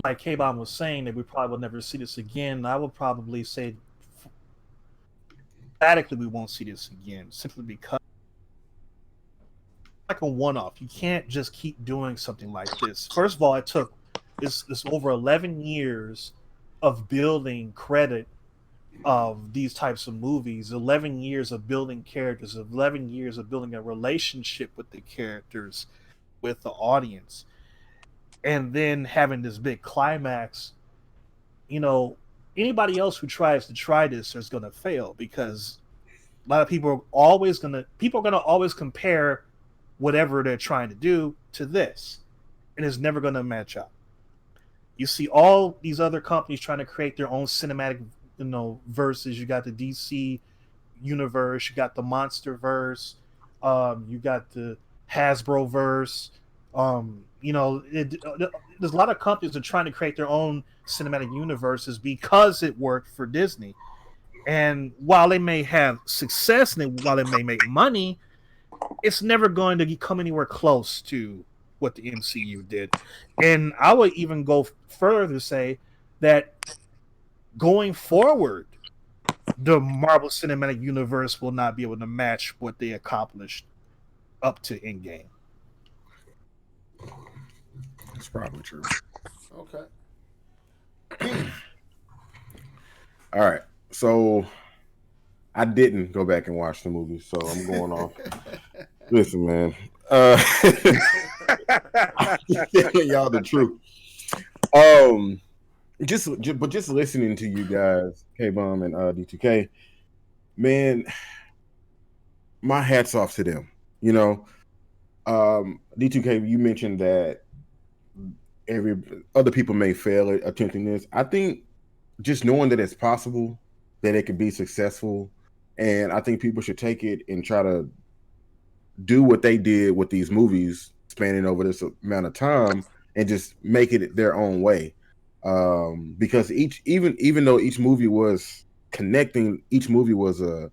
like K-Bomb was saying, that we probably will never see this again. I would probably say, emphatically, we won't see this again, simply because like a one-off. You can't just keep doing something like this. First of all, it took this over 11 years of building credit of these types of movies, 11 years of building characters, 11 years of building a relationship with the characters, with the audience, and then having this big climax. Anybody else who tries to try this is going to fail, because a lot of people are always going to always compare whatever they're trying to do to this, and it's never going to match up. You see all these other companies trying to create their own cinematic, verses. You got the DC universe, you got the Monster verse, you got the Hasbro verse. There's a lot of companies that are trying to create their own cinematic universes because it worked for Disney. And while they may have success and while they may make money, it's never going to come anywhere close to what the MCU did. And I would even go further to say that going forward, the Marvel Cinematic Universe will not be able to match what they accomplished up to Endgame. That's probably true. Okay. All right. So I didn't go back and watch the movie, so I'm going off. Listen, man. I'm telling y'all the truth. Just listening to you guys, K-Bomb and D2K, man, my hat's off to them. D2K, you mentioned that other people may fail at attempting this. I think just knowing that it's possible that it could be successful. And I think people should take it and try to do what they did with these movies spanning over this amount of time and just make it their own way. Because even though each movie was connecting, each movie was a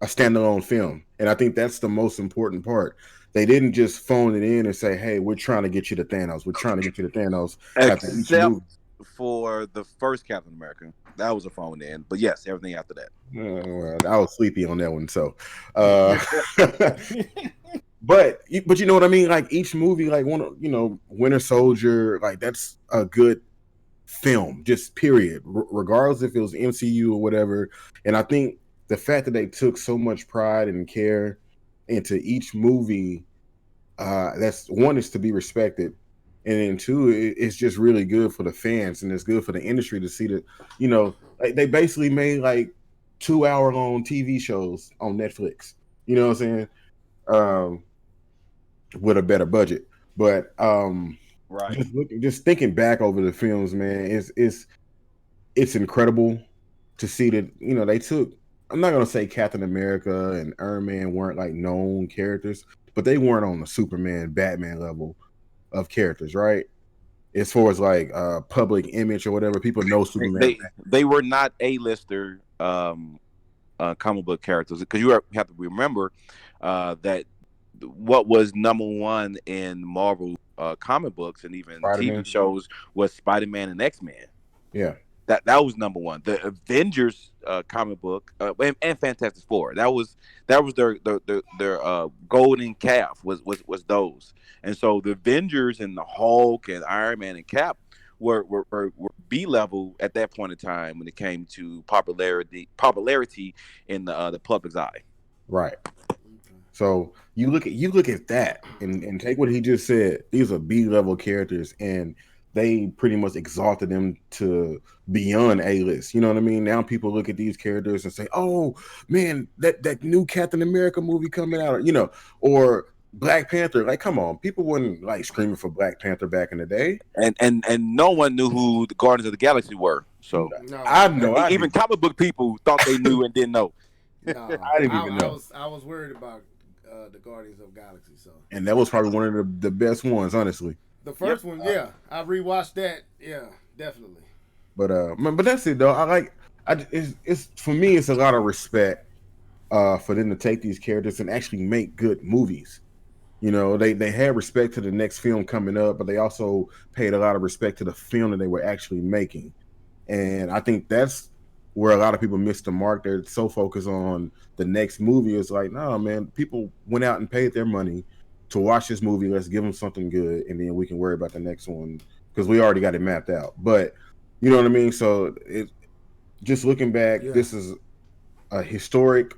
standalone film. And I think that's the most important part. They didn't just phone it in and say, "Hey, we're trying to get you to Thanos. We're trying to get you to Thanos." Except for the first Captain America, that was a phone in. But yes, everything after that. Well, I was sleepy on that one, so. But you know what I mean? Like each movie, like Winter Soldier, like that's a good film, just period, regardless if it was MCU or whatever. And I think the fact that they took so much pride and care into each movie, that's one, is to be respected, and then two, it's just really good for the fans and it's good for the industry to see that, like they basically made like 2-hour long TV shows on Netflix. You know what I'm saying? With a better budget, but right. Just thinking back over the films, man, it's incredible to see that they took. I'm not gonna say Captain America and Iron Man weren't like known characters, but they weren't on the Superman, Batman level of characters, right? As far as like public image or whatever, people know Superman. They were not A-lister comic book characters, because you have to remember that what was number one in Marvel comic books and even Spider-Man. TV shows was Spider-Man and X-Men. Yeah. That was number one. The Avengers comic book and Fantastic Four. That was their golden calf was those. And so the Avengers and the Hulk and Iron Man and Cap were B level at that point in time when it came to popularity in the public's eye. Right. So you look at that and take what he just said. These are B level characters, and they pretty much exalted them to beyond A-list. You know what I mean? Now people look at these characters and say, "Oh man, that new Captain America movie coming out," or Black Panther. Like, come on, people weren't like screaming for Black Panther back in the day, and no one knew who the Guardians of the Galaxy were. So no, I know. Even comic book people thought they knew and didn't know. No, I didn't even know. I was worried about the Guardians of the Galaxy. So, and that was probably one of the best ones, honestly. The first one, yeah, I rewatched that. Yeah, definitely. But that's it though. It's for me, it's a lot of respect for them to take these characters and actually make good movies. They had respect to the next film coming up, but they also paid a lot of respect to the film that they were actually making. And I think that's where a lot of people missed the mark. They're so focused on the next movie. It's like, no, man, people went out and paid their money to watch this movie. Let's give them something good, and then we can worry about the next one because we already got it mapped out. But you know what I mean? So just looking back, This is a historic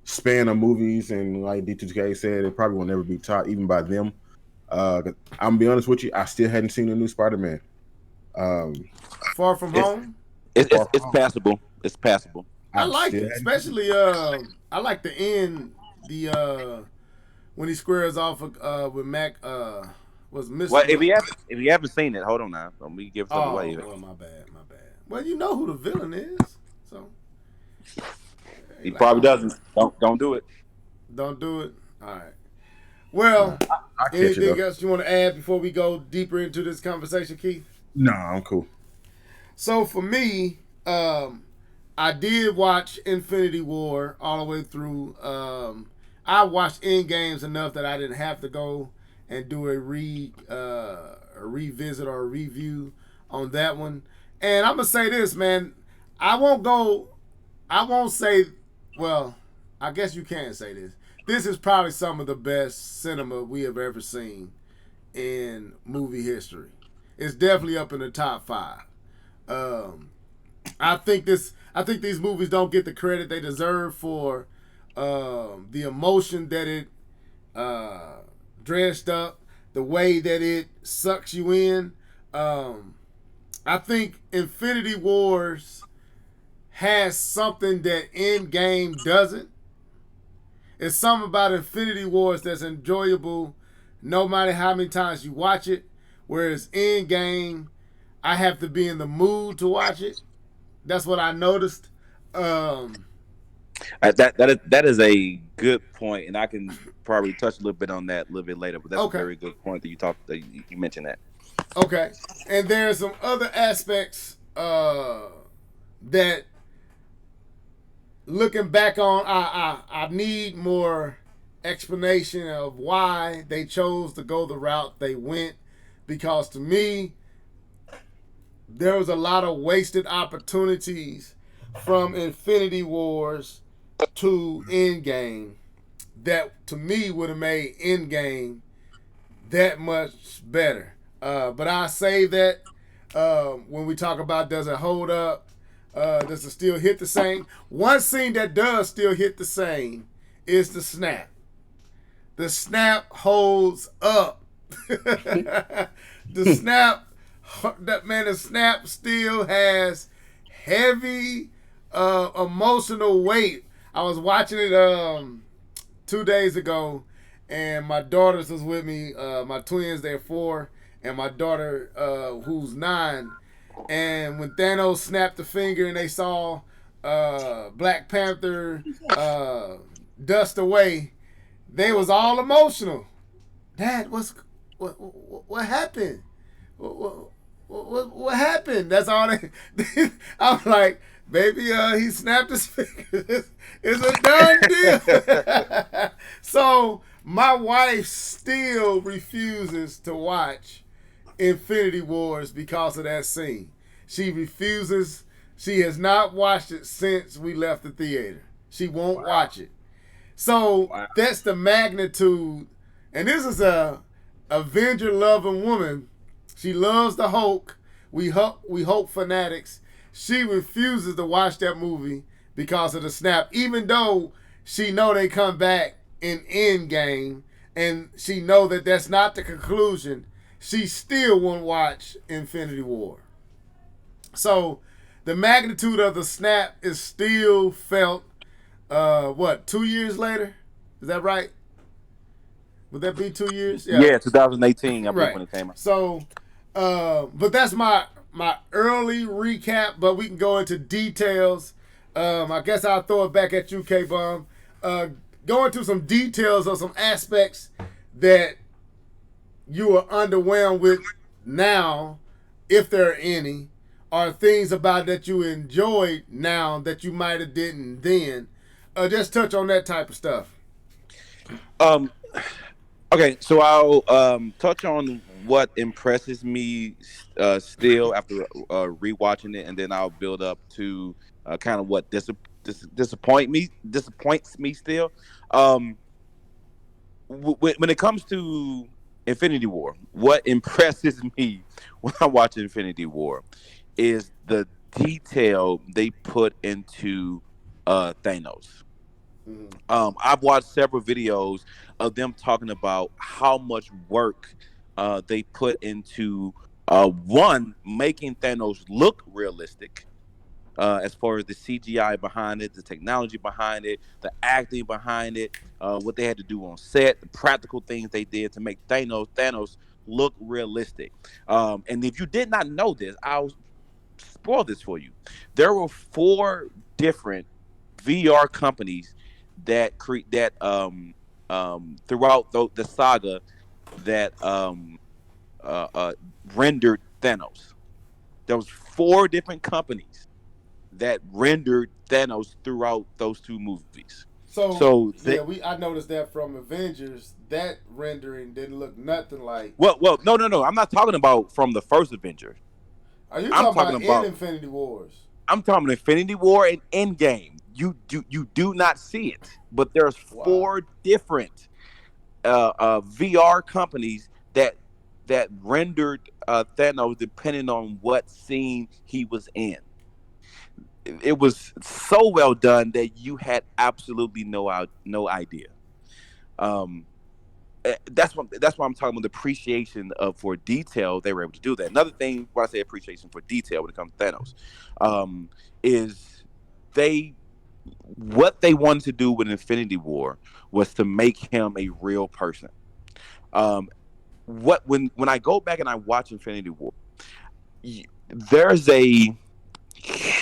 span of movies, and like D2K said, it probably will never be taught even by them. I'm gonna be honest with you, I still hadn't seen the new Spider-Man. Far From Home. It's passable. It's passable. I like it, especially I like the end. When he squares off with Mac, was Mr. Well, if you haven't seen it, hold on now. Let me give something away. Oh, my bad. Well, you know who the villain is, so he probably doesn't. Don't do it. Don't do it. All right. Well, anything else you want to add before we go deeper into this conversation, Keith? No, I'm cool. So for me, I did watch Infinity War all the way through. I watched Endgames enough that I didn't have to go and do a revisit or a review on that one. And I'm gonna say this, man. I won't say. Well, I guess you can say this. This is probably some of the best cinema we have ever seen in movie history. It's definitely up in the top 5. I think these movies don't get the credit they deserve for the emotion that it dressed up, the way that it sucks you in. I think Infinity Wars has something that Endgame doesn't. It's something about Infinity Wars that's enjoyable no matter how many times you watch it. Whereas Endgame, I have to be in the mood to watch it. That's what I noticed. That is a good point, and I can probably touch a little bit on that a little bit later. But that's a Okay. very good point that you mentioned that. Okay. And there's some other aspects that looking back on, I need more explanation of why they chose to go the route they went, because to me there was a lot of wasted opportunities from Infinity Wars to Endgame that to me would have made Endgame that much better. But I say that when we talk about does it hold up, does it still hit the same? One scene that does still hit the same is the snap. The snap holds up. The snap, the snap still has heavy emotional weight. I was watching it 2 days ago, and my daughters was with me. My twins, they're 4, and my daughter, who's 9. And when Thanos snapped the finger and they saw Black Panther dust away, they was all emotional. Dad, what happened? What happened? That's all they. I'm like, baby, he snapped his finger. It's a done deal. So my wife still refuses to watch Infinity Wars because of that scene. She refuses. She has not watched it since we left the theater. She won't watch it. So that's the magnitude. And this is a Avenger loving woman. She loves the Hulk. We Hulk fanatics. She refuses to watch that movie because of the snap, even though she know they come back in Endgame, and she know that that's not the conclusion. She still won't watch Infinity War. So the magnitude of the snap is still felt. 2 years later? Is that right? Would that be 2 years? Yeah, 2018, I believe, right. when it came out. So, but that's my early recap, but we can go into details. I guess I'll throw it back at you, K-Bomb. Go into some details of some aspects that you are underwhelmed with now, if there are any, or things about that you enjoyed now that you might have didn't then. Just touch on that type of stuff. Okay, so I'll touch on what impresses me still after rewatching it, and then I'll build up to kind of what disappoints me still. When it comes to Infinity War, what impresses me when I watch Infinity War is the detail they put into Thanos. I've watched several videos of them talking about how much work they put into one, making Thanos look realistic, as far as the CGI behind it, the technology behind it, the acting behind it, what they had to do on set, the practical things they did to make Thanos look realistic. And if you did not know this, I'll spoil this for you. There were 4 different VR companies that throughout the saga that rendered Thanos. There was 4 different companies that rendered Thanos throughout those 2 movies. I noticed that from Avengers, that rendering didn't look nothing like. Well, no. I'm not talking about from the first Avenger. Are you talking about in Infinity Wars? I'm talking Infinity War and Endgame. You do not see it, but there's 4 different VR companies that rendered Thanos depending on what scene he was in. It was so well done that you had absolutely no idea. That's why I'm talking about the appreciation for detail. They were able to do that. Another thing, when I say appreciation for detail when it comes to Thanos, is what they wanted to do with Infinity War was to make him a real person. When I go back and I watch Infinity War, there's a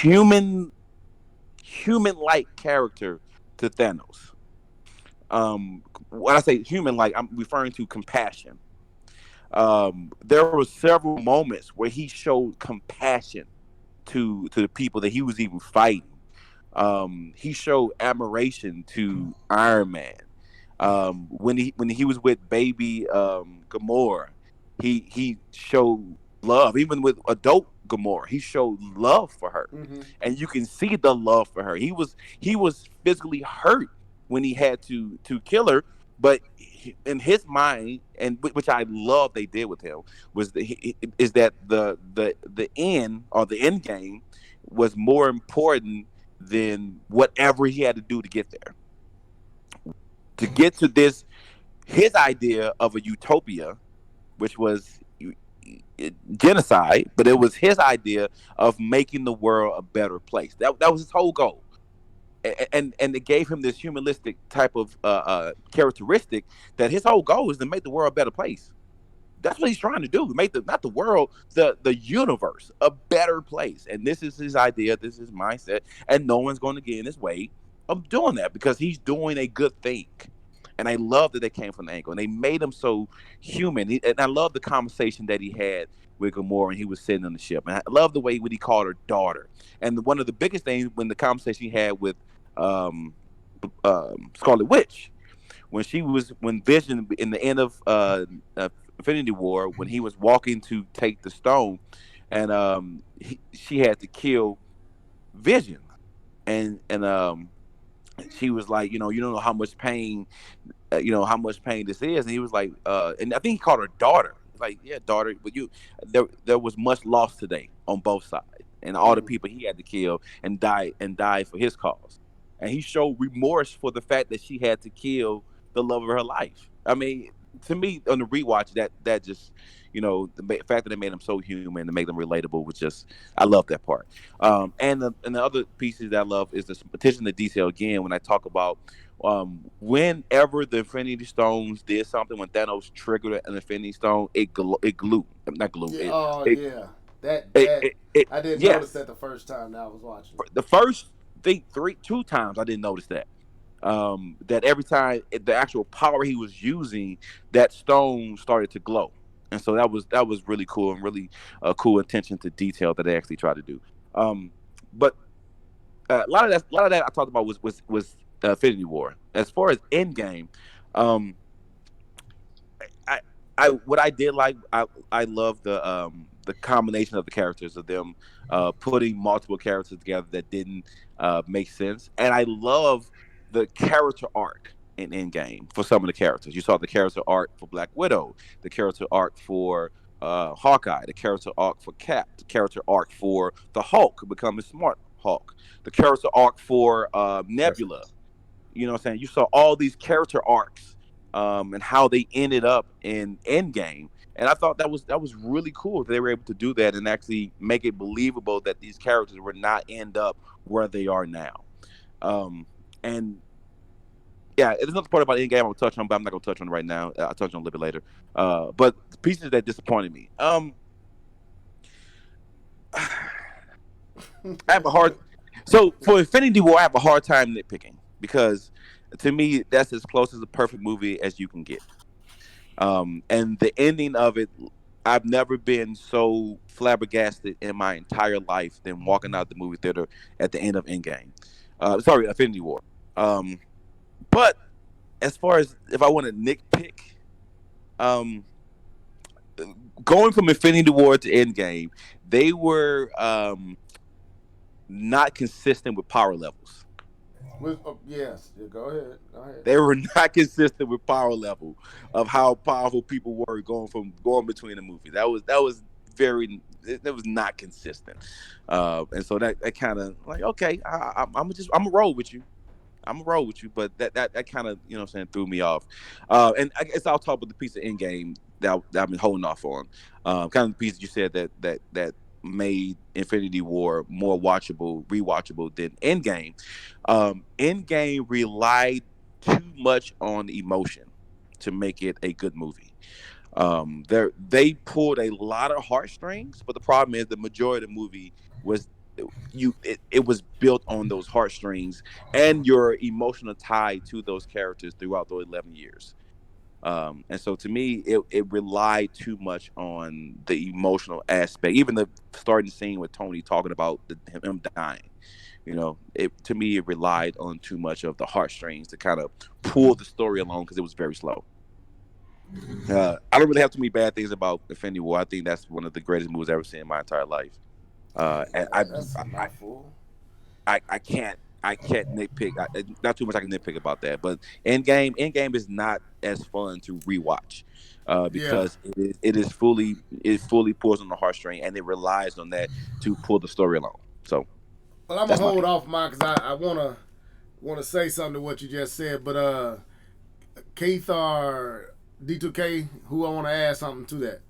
human like character to Thanos. When I say human like, I'm referring to compassion. There were several moments where he showed compassion to the people that he was even fighting. He showed admiration to Iron Man. When he was with baby Gamora, he showed love. Even with adult Gamora, he showed love for her, and you can see the love for her. He was physically hurt when he had to kill her, but in his mind, and which I love they did with him, is that the end, or the end game, was more important than whatever he had to do to get there, to get to this, his idea of a utopia, which was genocide, but it was his idea of making the world a better place. That was his whole goal. And it gave him this humanistic type of characteristic, that his whole goal is to make the world a better place. That's what he's trying to do. Make not the world, the universe a better place. And this is his idea. This is his mindset. And no one's going to get in his way of doing that, because he's doing a good thing. And I love that they came from the angle, and they made him so human. And I love the conversation that he had with Gamora when he was sitting on the ship. And I love the way when he called her daughter. And one of the biggest things, when the conversation he had with um, Scarlet Witch, when Vision in the end of Infinity War, when he was walking to take the stone, and she had to kill Vision, and she was like, you don't know how much pain, how much pain this is, and he was like, and I think he called her daughter. Like, yeah, daughter, but there was much loss today on both sides, and all the people he had to kill and die for his cause, and he showed remorse for the fact that she had to kill the love of her life. I mean, to me, on the rewatch, that just, the fact that they made him so human to make them relatable was just, I love that part. And the other pieces that I love is the attention to detail. Again, when I talk about whenever the Infinity Stones did something, when Thanos triggered an Infinity Stone, it glue, not glue. Yeah, It, that I didn't yeah. notice that the first time that I was watching. The first thing, two times I didn't notice that. That every time the actual power he was using, that stone started to glow, and so that was really cool, and really cool attention to detail that they actually tried to do. But a lot of that I talked about was Infinity War. As far as Endgame, um, I what I did like, I love the combination of the characters, of them putting multiple characters together that didn't make sense, and I love the character arc in Endgame for some of the characters. You saw the character arc for Black Widow, the character arc for Hawkeye, the character arc for Cap, the character arc for the Hulk becoming Smart Hulk, the character arc for Nebula. You know what I'm saying? You saw all these character arcs, and how they ended up in Endgame. And I thought that was really cool that they were able to do that and actually make it believable that these characters would not end up where they are now. And yeah, there's another part about Endgame I'll touch on, but I'm not gonna touch on it right now. I'll touch on it a little bit later. But the pieces that disappointed me. I have a hard. So for Infinity War, I have a hard time nitpicking, because to me that's as close as a perfect movie as you can get. And the ending of it, I've never been so flabbergasted in my entire life than walking out the movie theater at the end of Endgame. Sorry, Infinity War. But as far as if I want to nitpick, um, going from Infinity War to Endgame, they were not consistent with power levels. Yes, go ahead. They were not consistent with power level of how powerful people were going between the movies. That was very, it was not consistent, and so that kind of like, okay, I'm gonna roll with you. I'm gonna roll with you, but that kind of, what I'm saying, threw me off. And I guess I'll talk about the piece of Endgame that I've been holding off on. Kind of the piece you said that made Infinity War more rewatchable than Endgame. Endgame relied too much on emotion to make it a good movie. They pulled a lot of heartstrings, but the problem is the majority of the movie was it was built on those heartstrings and your emotional tie to those characters throughout those 11 years. And so to me, it relied too much on the emotional aspect. Even the starting scene with Tony talking about him dying, it to me it relied on too much of the heartstrings to kind of pull the story along because it was very slow. I don't really have too many bad things about Infinity War. I think that's one of the greatest movies I've ever seen in my entire life. And I can't nitpick. Not too much I can nitpick about that. But Endgame is not as fun to rewatch because it fully pulls on the heartstring and it relies on that to pull the story along. So, well, I'm gonna hold off mine because I wanna say something to what you just said. But Keith or D2K, who I want to add something to that.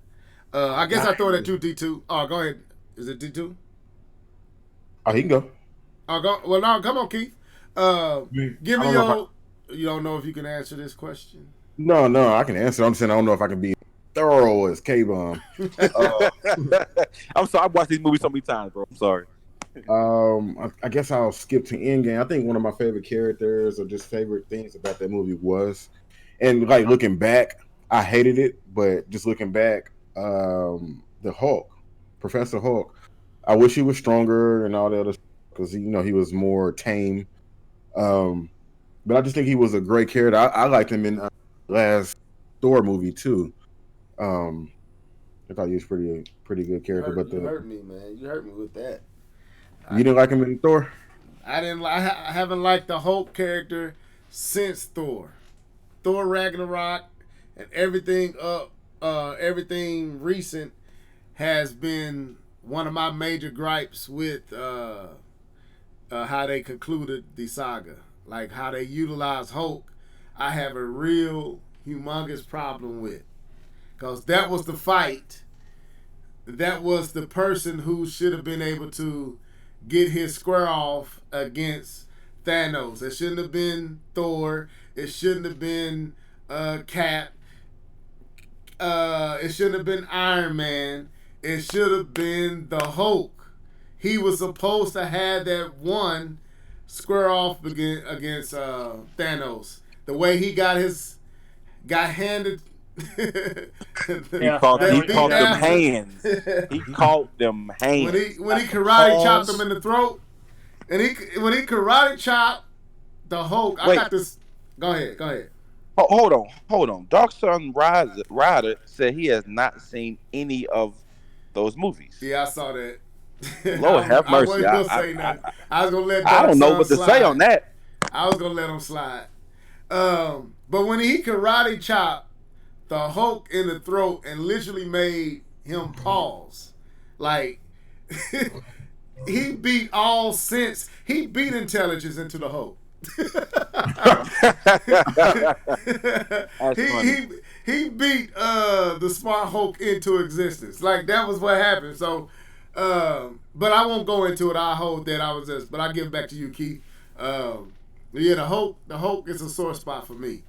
I guess I throw it at you, D2. Oh, go ahead. Is it D2? Oh, he can go. Well, no, come on, Keith. Give me your. You don't know if you can answer this question. No, I can answer. I'm saying I don't know if I can be thorough as K-Bomb. I'm sorry. I've watched these movies so many times, bro. I'm sorry. I guess I'll skip to Endgame. I think one of my favorite characters or just favorite things about that movie was, and like looking back, I hated it, but just looking back, the Hulk, Professor Hulk. I wish he was stronger and all that other because he was more tame. But I just think he was a great character. I liked him in last Thor movie too. I thought he was pretty good character. You hurt me, man. You hurt me with that. You didn't like him in Thor? I didn't. I haven't liked the Hulk character since Thor Ragnarok, and everything recent has been one of my major gripes with how they concluded the saga. Like how they utilize Hulk, I have a real humongous problem with. Because that was the fight. That was the person who should have been able to get his square off against Thanos. It shouldn't have been Thor. It shouldn't have been Cap. It shouldn't have been Iron Man. It should have been the Hulk. He was supposed to have that one square off against Thanos. The way he got handed. He caught them hands. He caught them hands. When he karate chopped him in the throat, and when he karate chopped the Hulk. I got this. Go ahead. Hold on. Dark Sun Rider said he has not seen any of those movies. Yeah, I saw that. Lord have mercy. I wasn't gonna say nothing. I was gonna let. I don't know what to say on that. I was gonna let him slide. But when he karate chopped the Hulk in the throat and literally made him pause, like he beat all sense. He beat intelligence into the Hulk. he beat the smart Hulk into existence. Like that was what happened. So, but I won't go into it. I'll hold that. But I'll give it back to you, Keith. Yeah, the Hulk is a sore spot for me.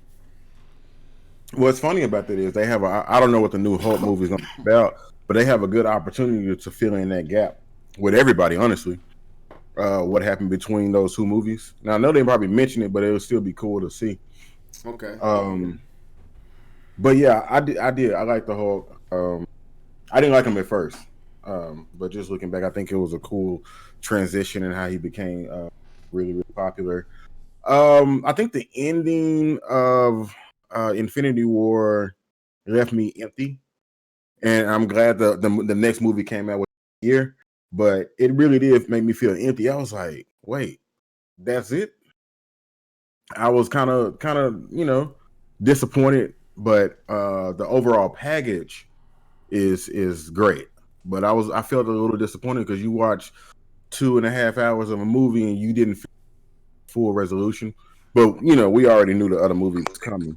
What's funny about that is they have I don't know what the new Hulk movie is going to be about, but they have a good opportunity to fill in that gap with everybody, honestly. What happened between those two movies. Now I know they probably mentioned it, but it would still be cool to see. Okay. But yeah, I did. I like the Hulk. I didn't like him at first, but just looking back, I think it was a cool transition and how he became really, really popular. I think the ending of Infinity War left me empty, and I'm glad the next movie came out with a year. But it really did make me feel empty. I was like, wait, that's it? I was kind of, disappointed, but the overall package is great. But I felt a little disappointed because you watch 2.5 hours of a movie and you didn't feel full resolution. But we already knew the other movie was coming.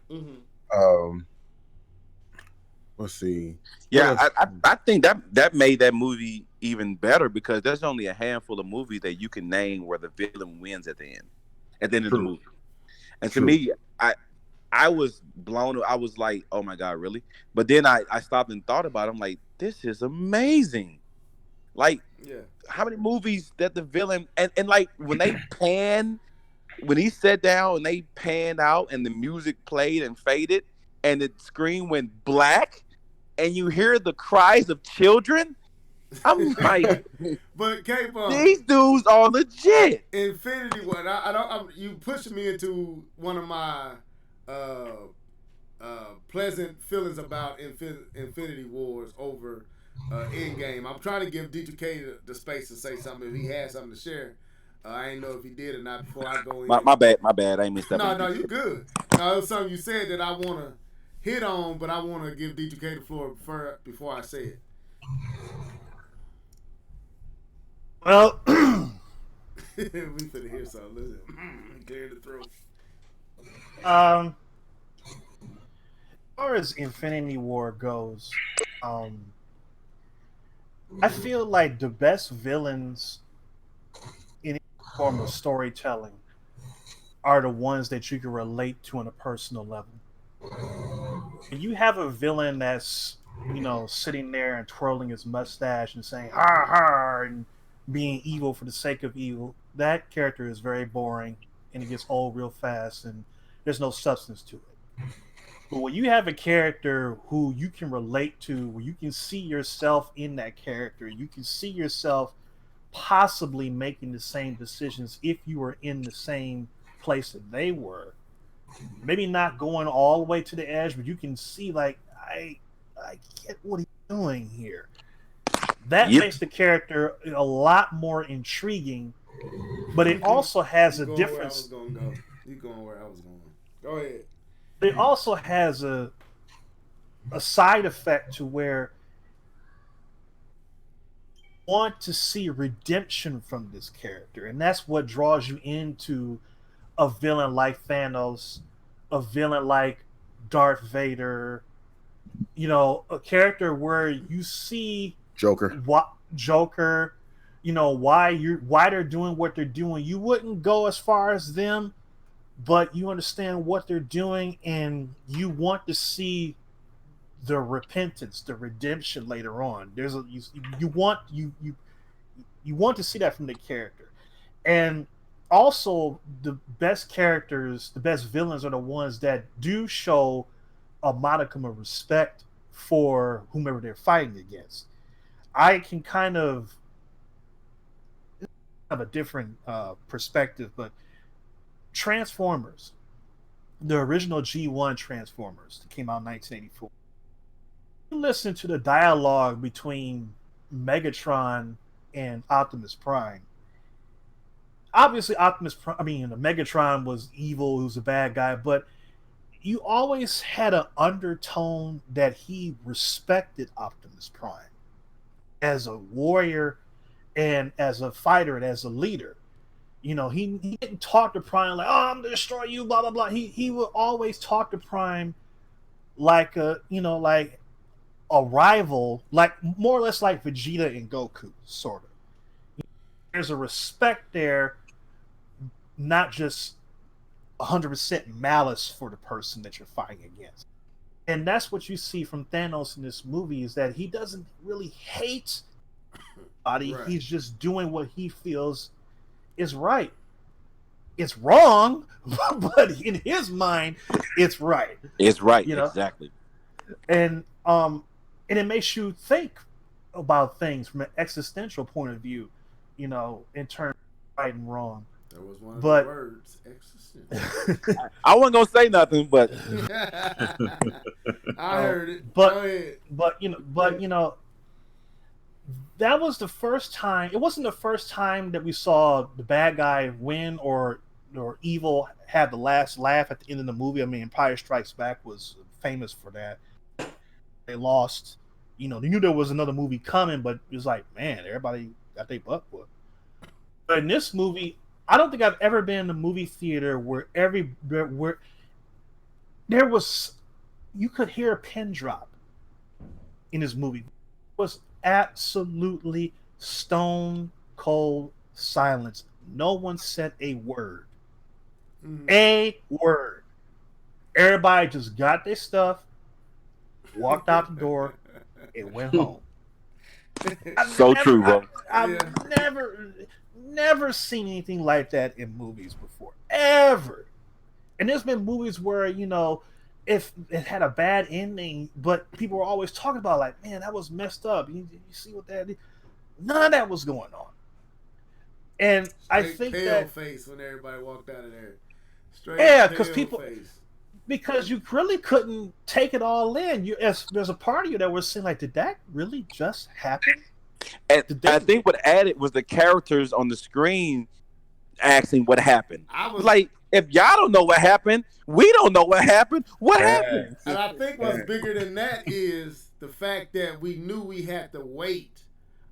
Mm-hmm. Let's see. Yeah, I think that made that movie even better because there's only a handful of movies that you can name where the villain wins at the end of the movie. And to me, I was blown. I was like, oh my God, really? But then I stopped and thought about it. I'm like, this is amazing. Like, movies that the villain and like when he sat down and they panned out and the music played and faded and the screen went black and you hear the cries of children, I'm like, But these dudes are legit. Infinity War. I don't. You pushing me into one of my pleasant feelings about Infinity Wars over Endgame. I'm trying to give D2K the space to say something if he has something to share. I ain't know if he did or not before I go in. My bad. I ain't missed that. No, you good. No, it was something you said that I want to hit on, but I want to give D2K the floor before I say it. Well, we finna hear something. Listen, clear the throat. as far as Infinity War goes, I feel like the best villains in any form of storytelling are the ones that you can relate to on a personal level. When you have a villain that's, sitting there and twirling his mustache and saying "ha ha" and being evil for the sake of evil, that character is very boring and it gets old real fast and there's no substance to it. But when you have a character who you can relate to, where you can see yourself in that character, you can see yourself possibly making the same decisions if you were in the same place that they were. Maybe not going all the way to the edge, but you can see like I get what he's doing here. That makes the character a lot more intriguing, but it also has a difference. You going where I was going? Go ahead. It also has a side effect to where you want to see redemption from this character, and that's what draws you into a villain like Thanos, a villain like Darth Vader, a character where you see Joker, why they're doing what they're doing. You wouldn't go as far as them, but you understand what they're doing, and you want to see the repentance, the redemption later on. You want to see that from the character, and also the best characters, the best villains are the ones that do show a modicum of respect for whomever they're fighting against. I can kind of have a different perspective, but Transformers, the original G1 Transformers that came out in 1984. You listen to the dialogue between Megatron and Optimus Prime. Obviously, Megatron was evil, he was a bad guy, but you always had an undertone that he respected Optimus Prime as a warrior and as a fighter and as a leader. He didn't talk to Prime like, "Oh, I'm gonna destroy you," blah blah blah. He would always talk to Prime like a rival, like more or less like Vegeta and Goku, sort of. There's a respect there, not just 100% malice for the person that you're fighting against. And that's what you see from Thanos in this movie, is that he doesn't really hate anybody. Right. He's just doing what he feels is right. It's wrong, but in his mind, it's right. It's right, exactly. And it makes you think about things from an existential point of view, in terms of right and wrong. That was one of the words, existential. I wasn't gonna say nothing, but I heard it. But that was the first time. It wasn't the first time that we saw the bad guy win or evil have the last laugh at the end of the movie. I mean, Empire Strikes Back was famous for that. They lost. They knew there was another movie coming, but it was like, man, everybody got their butt whooped. But in this movie, I don't think I've ever been in a movie theater where there was, you could hear a pin drop in this movie. It was absolutely stone cold silence. No one said a word. A word. Everybody just got their stuff, walked out the door, and went home. True, bro. I've never seen anything like that in movies before, ever. And there's been movies where if it had a bad ending, but people were always talking about like, man, that was messed up. You see what that? None of that was going on. And I think pale that face when everybody walked out of there. Straight because you really couldn't take it all in. There's a part of you that was saying like, did that really just happen? And I think what added was the characters on the screen asking what happened. I was like, if y'all don't know what happened, we don't know what happened. What happened? And I think what's bigger than that is the fact that we knew we had to wait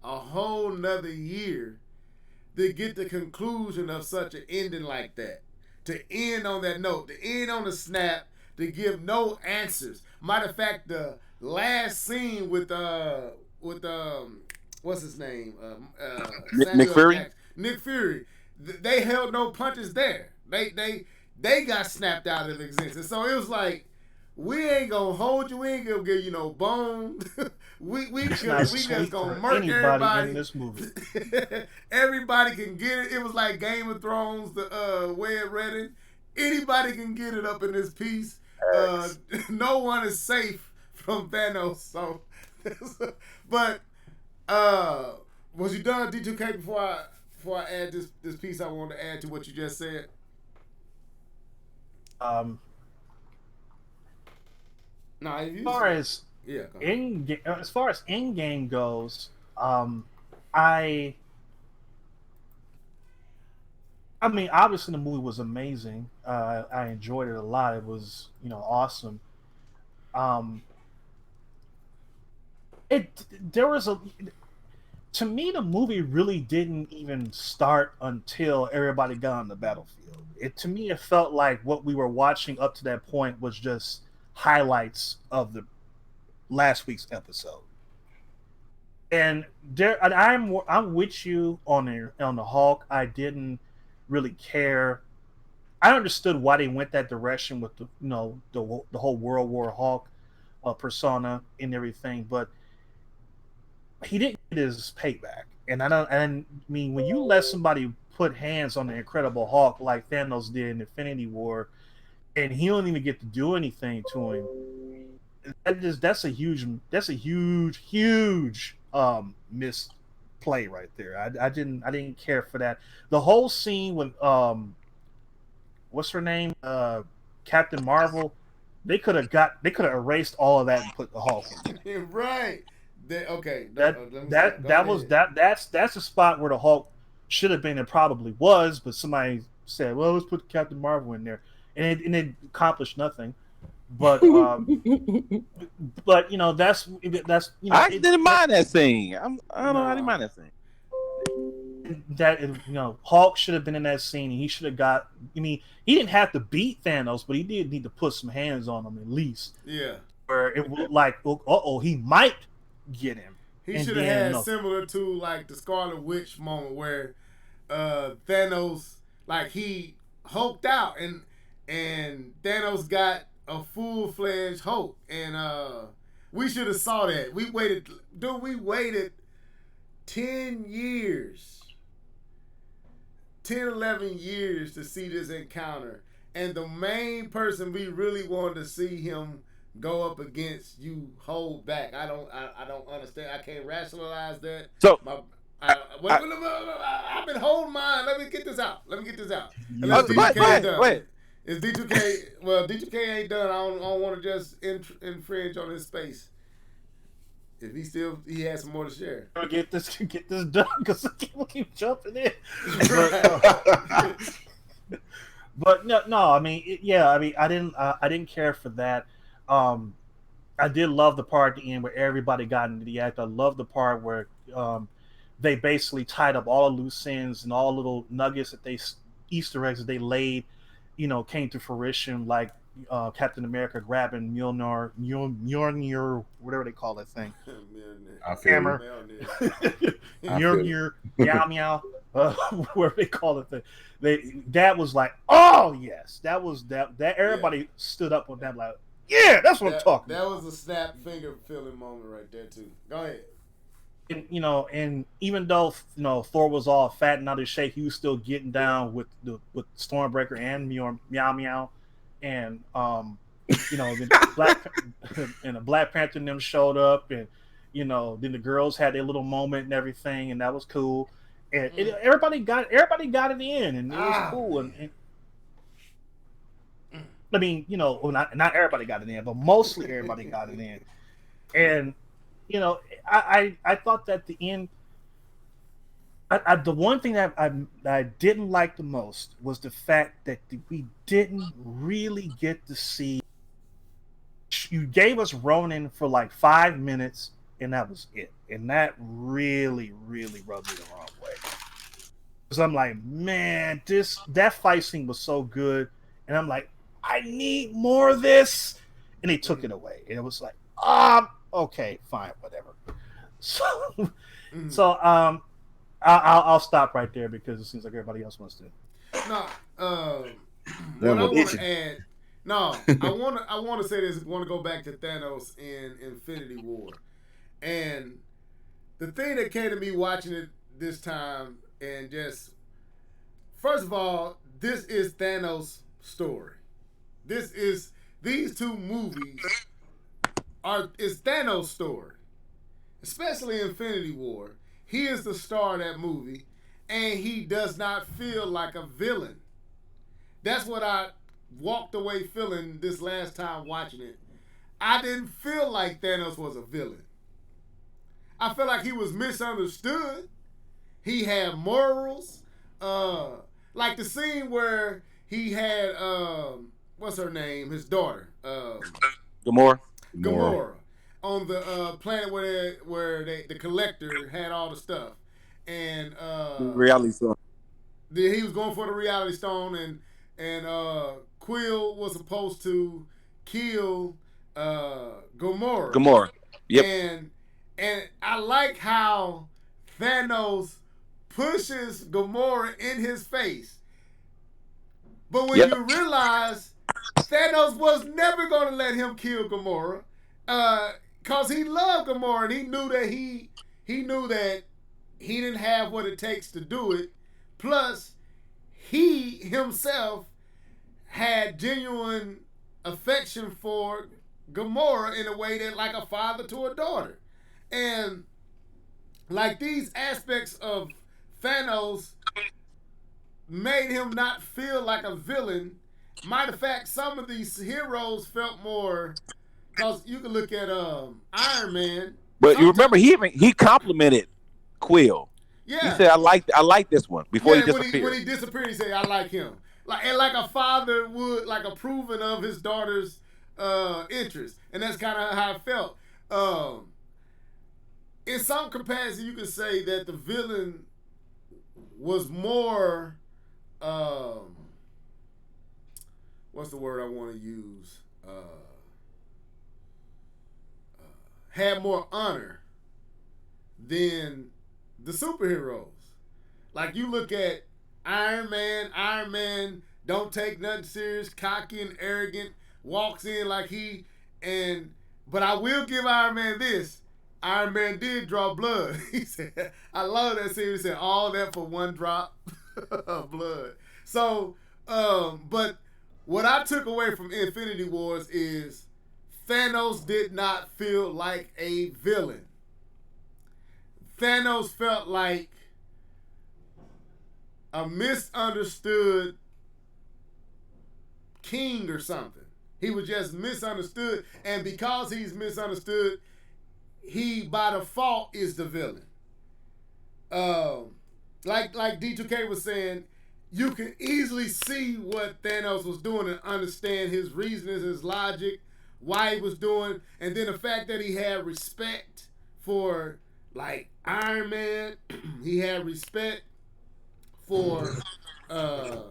a whole nother year to get the conclusion of such an ending like that. To end on that note, to end on a snap, to give no answers. Matter of fact, the last scene with what's his name? Nick Fury. Jackson. Nick Fury. They held no punches there. They got snapped out of existence. So it was like, we ain't gonna hold you. We ain't gonna give you no bone. we just gonna murk everybody in this movie. Everybody can get it. It was like Game of Thrones, the way it read it. Anybody can get it up in this piece. No one is safe from Thanos. So, but was you done, D2K? Before I add this piece, I want to add to what you just said. No, as far as Endgame goes, I mean, obviously the movie was amazing. I enjoyed it a lot. It was, awesome. To me, the movie really didn't even start until everybody got on the battlefield. To me, it felt like what we were watching up to that point was just highlights of the last week's episode. And I'm with you on the Hulk. I didn't really care. I understood why they went that direction with the whole World War Hulk persona and everything, but he didn't get his payback. And I mean, when you let somebody put hands on the Incredible Hulk like Thanos did in Infinity War, and he don't even get to do anything to him, that's a huge misplay right there. I didn't care for that. The whole scene with what's her name, Captain Marvel, they could have erased all of that and put the Hulk in. Right. That's the spot where the Hulk should have been and probably was, but somebody said, well, let's put Captain Marvel in there, and it accomplished nothing. But but that's I didn't mind that scene. I didn't mind that scene. That Hulk should have been in that scene, and he should have got. I mean, he didn't have to beat Thanos, but he did need to put some hands on him at least. Yeah. Where it was like, he might get him. He should have had similar to like the Scarlet Witch moment where Thanos, like, he hulked out and Thanos got a full-fledged Hulk, and we should have saw that. We waited 10 years, 11 years to see this encounter, and the main person we really wanted to see him go up against, you hold back. I don't understand. I can't rationalize that. So I've been holding mine. Let me get this out. Wait. Is D2K? Well, D2K ain't done. I don't want to just infringe on his space. If he has some more to share. Get this done because people keep jumping in. But no. I mean, I didn't care for that. I did love the part at the end where everybody got into the act. I love the part where they basically tied up all the loose ends and all little nuggets that Easter eggs that they laid, came to fruition, like Captain America grabbing Mjolnir, whatever they call that thing. Hammer. Mjolnir, meow meow, whatever they call it. That was like, oh yes, that was that everybody stood up on that like, yeah, that's what I'm talking about. That was a snap finger feeling moment right there too. Go ahead. and even though Thor was all fat and out of shape, he was still getting down with Stormbreaker and Meow Meow, and then Black and the Black Panther and them showed up, and then the girls had their little moment and everything, and that was cool, and everybody got it in, and it was cool, and I mean, well, not everybody got it in, but mostly everybody got it in, and I thought that the end. The one thing that I didn't like the most was the fact that we didn't really get to see. You gave us Ronin for like 5 minutes, and that was it. And that really, really rubbed me the wrong way. Because I'm like, man, that fight scene was so good, and I'm like, I need more of this, and they took it away, and it was like, okay, fine, whatever. So, I'll stop right there because it seems like everybody else wants to. No, what I want to add. No, I want to say this. I want to go back to Thanos in Infinity War, and the thing that came to me watching it this time, and just first of all, this is Thanos' story. These two movies is Thanos' story, especially Infinity War. He is the star of that movie, and he does not feel like a villain. That's what I walked away feeling this last time watching it. I didn't feel like Thanos was a villain. I felt like he was misunderstood. He had morals. Like the scene where he had, what's her name? His daughter. Gamora. On the planet where the collector had all the stuff, and Reality Stone. He was going for the Reality Stone, and Quill was supposed to kill Gamora. Yep. And I like how Thanos pushes Gamora in his face, but when you realize Thanos was never going to let him kill Gamora. Cause he loved Gamora, and he knew that he didn't have what it takes to do it. Plus, he himself had genuine affection for Gamora in a way that, like a father to a daughter, and like these aspects of Thanos made him not feel like a villain. Matter of fact, some of these heroes felt more. Because you can look at Iron Man. But you remember he complimented Quill. Yeah. He said, I like this one before he disappeared. When he disappeared, he said, I like him. Like a father would, like approving of his daughter's interest. And that's kind of how I felt. In some capacity, you could say that the villain was more what's the word I want to use? Had more honor than the superheroes. Like you look at Iron Man don't take nothing serious, cocky and arrogant, walks in like but I will give Iron Man this. Iron Man did draw blood. He said, I love that scene. He said, all that for one drop of blood. So, but what I took away from Infinity Wars is Thanos did not feel like a villain. Thanos felt like a misunderstood king or something. He was just misunderstood, and because he's misunderstood, he by default is the villain. Like D2K was saying, you can easily see what Thanos was doing and understand his reasonings, his logic, why he was doing, and then the fact that he had respect for like Iron Man, he had respect for Cap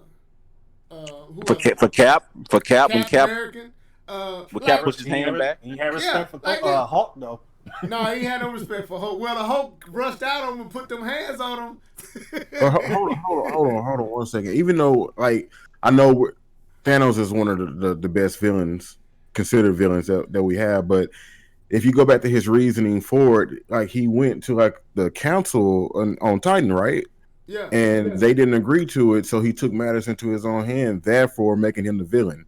when Cap American. When Cap pushed his hand back. He had respect for Hulk though. No, he had no respect for Hulk. Well, the Hulk rushed out on him and put them hands on him. Hold on 1 second. Even though, like, I know Thanos is one of the best villains, considered villains that we have, but if you go back to his reasoning for it, like he went to like the council on Titan, right? Yeah. And they didn't agree to it, so he took matters into his own hand, therefore making him the villain.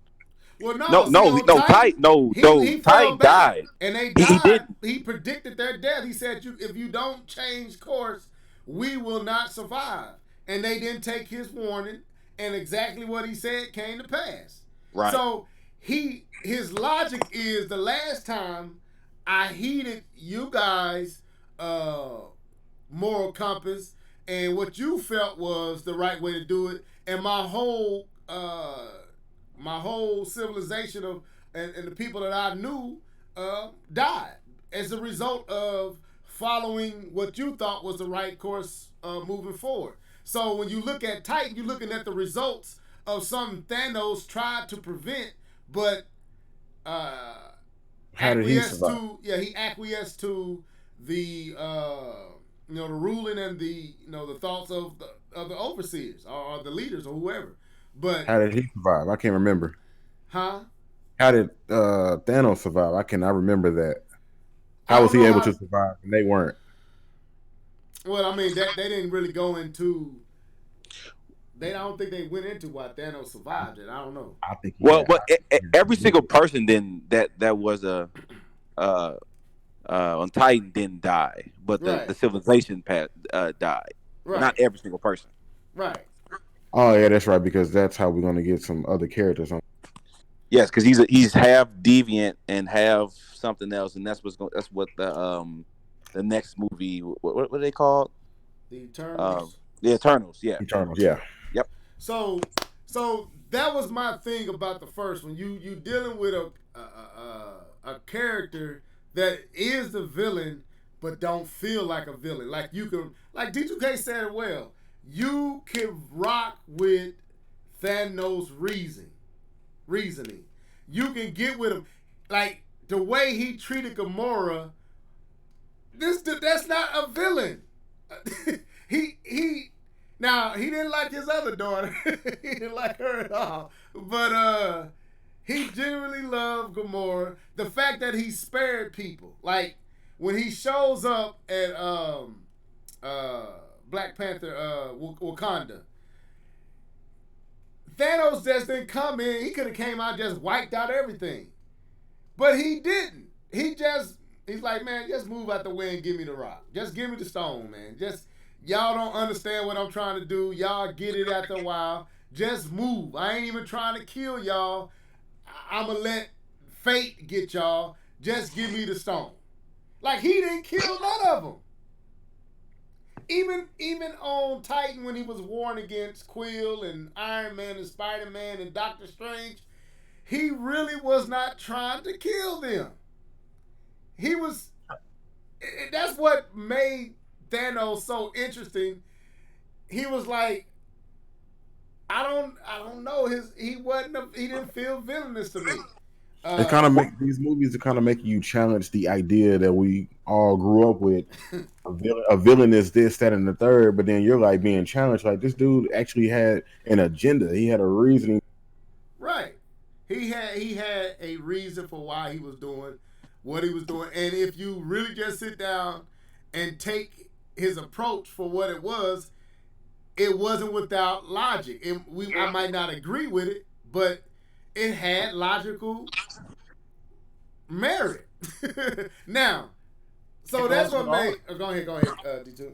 Well, No, no, see, no, on no, Titan, he fell Titan back, died. and they He died. didn't. He predicted their death. He said, if you don't change course, we will not survive. And they didn't take his warning, and exactly what he said came to pass. Right. So his logic is, the last time I heeded you guys' moral compass and what you felt was the right way to do it, and my whole civilization of and the people that I knew died as a result of following what you thought was the right course moving forward. So when you look at Titan, you're looking at the results of something Thanos tried to prevent, but How did he survive? he acquiesced to the the ruling and the the thoughts of the overseers or the leaders or whoever. But How did he survive? I can't remember. huh? How did Thanos survive? I cannot remember that. I How don't was he know able how- to survive and they weren't? Well, I mean, that they didn't really go into. I don't think they went into why Thanos survived it. I don't know. I think. Well, but every single person then that was on Titan didn't die, but Right. the civilization died. Right. Not every single person. Right. Oh yeah, that's right. Because that's how we're gonna get some other characters on. Yes, because he's half deviant and half something else, and that's what the next movie. What are they called? The Eternals. The Eternals. Yeah. Eternals. Yeah. Yep. So that was my thing about the first one. You dealing with a character that is the villain, but don't feel like a villain. Like you can, like D2K said it well. You can rock with Thanos' reasoning. You can get with him, like the way he treated Gamora. That's not a villain. he now he didn't like his other daughter. He didn't like her at all. But he genuinely loved Gamora. The fact that he spared people, like when he shows up at Black Panther Wakanda, Thanos just didn't come in. He could have came out, just wiped out everything, but he didn't. He's like, man, just move out the way and give me the rock. Just give me the stone, man. Just y'all don't understand what I'm trying to do. Y'all get it after a while. Just move. I ain't even trying to kill y'all. I'ma let fate get y'all. Just give me the stone. Like he didn't kill none of them. Even on Titan when he was warring against Quill and Iron Man and Spider-Man and Doctor Strange, he really was not trying to kill them. He was. That's what made Thanos so interesting. He was like, I don't know. He didn't feel villainous to me. It kind of make these movies to kind of make you challenge the idea that we all grew up with. A villain is this, that, and the third, but then you're like being challenged. Like this dude actually had an agenda. He had a reasoning. Right. He had a reason for why he was doing what he was doing, and if you really just sit down and take his approach for what it wasn't without logic. I might not agree with it, but it had logical merit. Now, so that's what made. Go ahead, D2.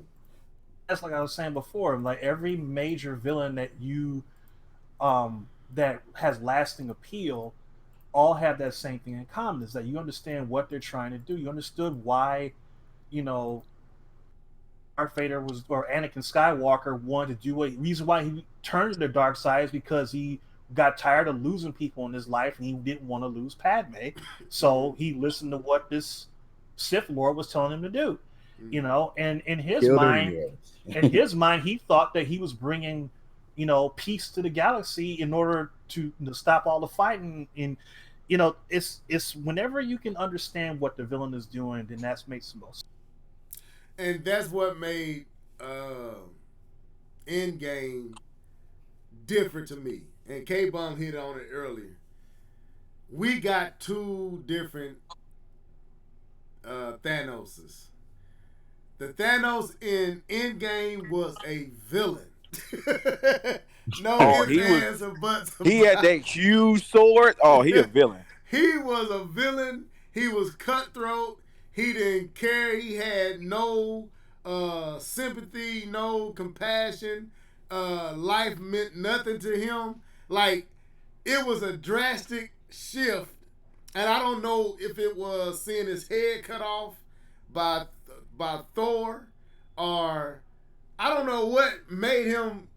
That's like I was saying before. Like every major villain that you, that has lasting appeal, all have that same thing in common: is that you understand what they're trying to do. You understood why, Darth Vader or Anakin Skywalker wanted to do what. Reason why he turned to the dark side is because he got tired of losing people in his life and he didn't want to lose Padme. So he listened to what this Sith Lord was telling him to do. And in his mind, he thought that he was bringing, peace to the galaxy in order to stop all the fighting. And it's whenever you can understand what the villain is doing, then that makes the most. And that's what made Endgame different to me. And K-Bum hit on it earlier. We got two different Thanos's. The Thanos in Endgame was a villain. No ifs, ands, or buts. He had that huge sword. Oh, he a villain. He was a villain. He was cutthroat. He didn't care. He had no sympathy, no compassion. Life meant nothing to him. Like, it was a drastic shift. And I don't know if it was seeing his head cut off by Thor, or I don't know what made him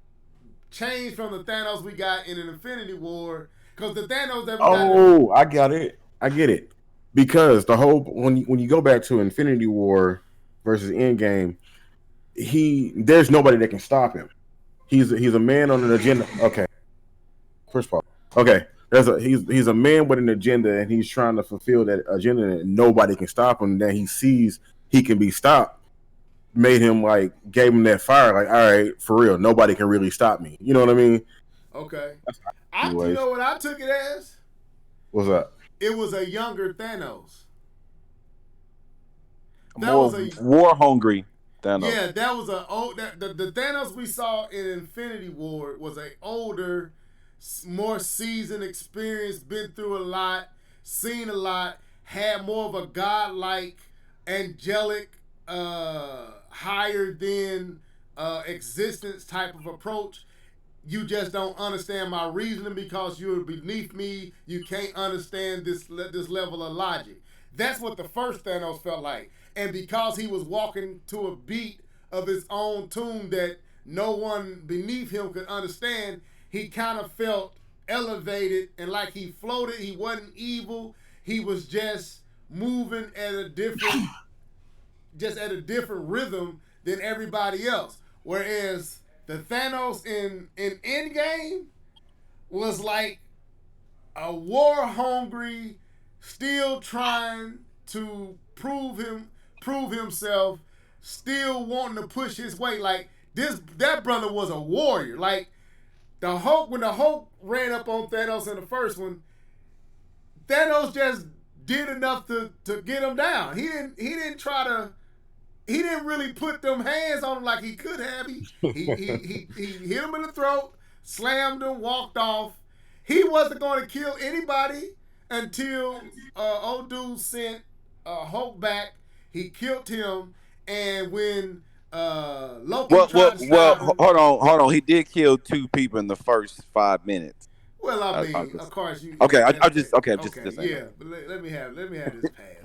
change from the Thanos we got in an Infinity War. Because the Thanos that we got... I got it. I get it. Because the whole when you go back to Infinity War versus Endgame, there's nobody that can stop him. He's a man on an agenda. Okay. First of all, okay. He's a man with an agenda, and he's trying to fulfill that agenda, and nobody can stop him. That he sees he can be stopped, made him gave him that fire. Like, all right, for real, nobody can really stop me. You know what I mean? Okay. You know what I took it as? What's up? It was a younger Thanos. More war hungry Thanos. Yeah, that was the Thanos we saw in Infinity War was a older, more seasoned, experienced, been through a lot, seen a lot, had more of a godlike, angelic, higher than existence type of approach. You just don't understand my reasoning because you're beneath me. You can't understand this level of logic. That's what the first Thanos felt like. And because he was walking to a beat of his own tune that no one beneath him could understand, he kind of felt elevated and like he floated. He wasn't evil. He was just moving at a different rhythm than everybody else. Whereas the Thanos in Endgame was like a war-hungry, still trying to prove himself, still wanting to push his way. Like that brother was a warrior. Like the Hulk, when the Hulk ran up on Thanos in the first one, Thanos just did enough to get him down. He didn't really put them hands on him like he could have. He hit him in the throat, slammed him, walked off. He wasn't going to kill anybody until old dude sent Hulk back. He killed him, and when Loki tried to stop him, hold on. He did kill 2 people in the first 5 minutes. Well, I mean, of course you. Okay, I'm just saying. Yeah, but let me have this pass,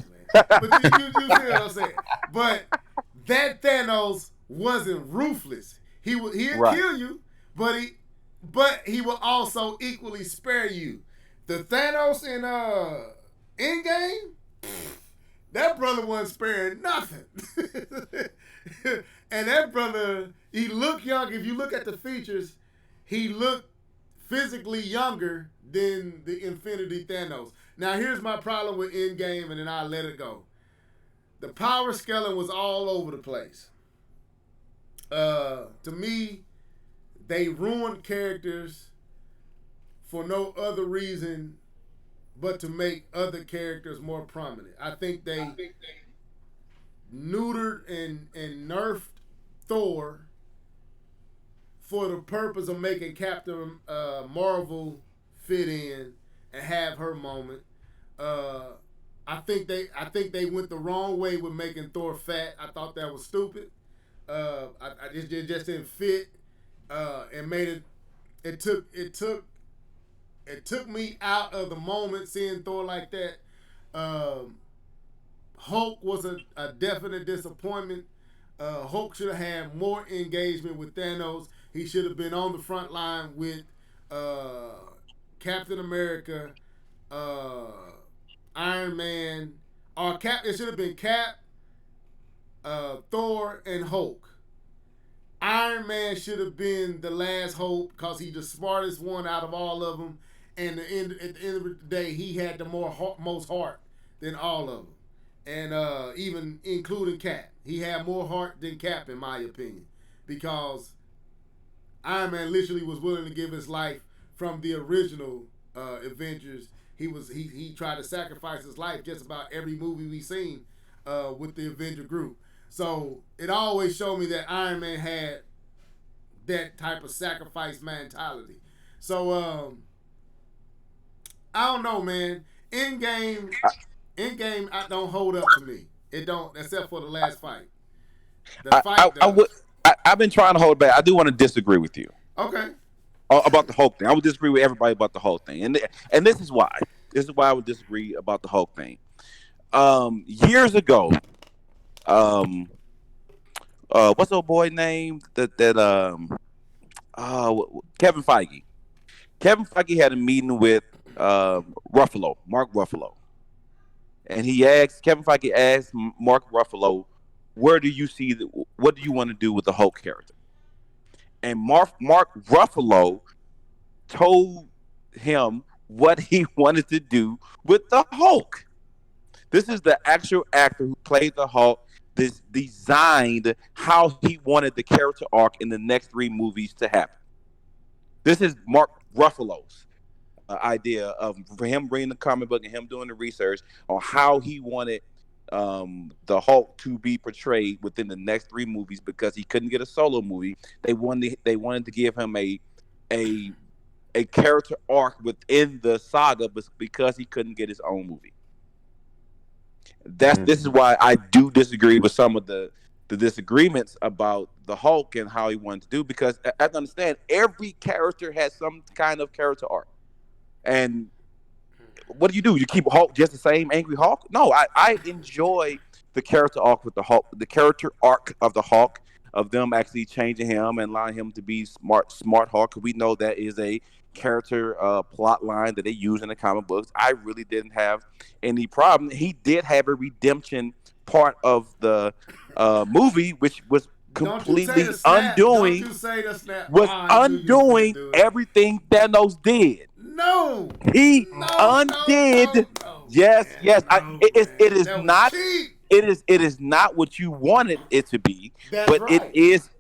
man. But you see what I'm saying? But that Thanos wasn't ruthless. He'd kill you, but he will also equally spare you. The Thanos in Endgame, that brother wasn't sparing nothing. And that brother, he looked young. If you look at the features, he looked physically younger than the Infinity Thanos. Now, here's my problem with Endgame, and then I'll let it go. The power scaling was all over the place. To me, they ruined characters for no other reason but to make other characters more prominent. I think they neutered and nerfed Thor for the purpose of making Captain Marvel fit in and have her moment. I think they went the wrong way with making Thor fat. I thought that was stupid. It just didn't fit, and made it. It took me out of the moment seeing Thor like that. Hulk was a definite disappointment. Hulk should have had more engagement with Thanos. He should have been on the front line with Captain America, Iron Man, or Cap. It should have been Cap, Thor, and Hulk. Iron Man should have been the last hope because he's the smartest one out of all of them. And at the end of the day, he had the most heart than all of them. And even including Cap. He had more heart than Cap, in my opinion. Because Iron Man literally was willing to give his life from the original Avengers. He tried to sacrifice his life just about every movie we've seen with the Avenger group. So it always showed me that Iron Man had that type of sacrifice mentality. So I don't know, man. In game, I don't hold up to me. It don't, except for the last fight. I've been trying to hold back. I do want to disagree with you. Okay. About the Hulk thing. I would disagree with everybody about the Hulk thing, and this is why. This is why I would disagree about the Hulk thing. Years ago, what's the boy name Kevin Feige. Kevin Feige had a meeting with Mark Ruffalo, and Kevin Feige asked Mark Ruffalo, what do you want to do with the Hulk character? And Mark Ruffalo told him what he wanted to do with the Hulk. This is the actual actor who played the Hulk. This designed how he wanted the character arc in the next 3 movies to happen. This is Mark Ruffalo's idea for him bringing the comic book and him doing the research on how he wanted the Hulk to be portrayed within the next 3 movies, because he couldn't get a solo movie. They wanted to give him a character arc within the saga, because he couldn't get his own movie. This is why I do disagree with some of the disagreements about the Hulk and how he wanted to do, because I have to understand every character has some kind of character arc. And what do? You keep Hulk just the same angry Hulk? No, I enjoy the character arc with the Hulk, the character arc of the Hulk, of them actually changing him and allowing him to be smart Hulk. We know that is a character plot line that they use in the comic books. I really didn't have any problem. He did have a redemption part of the movie, which was completely undoing everything Thanos did. No, he undid. No. Yes. It is not. It is not what you wanted it to be. That's but right. it is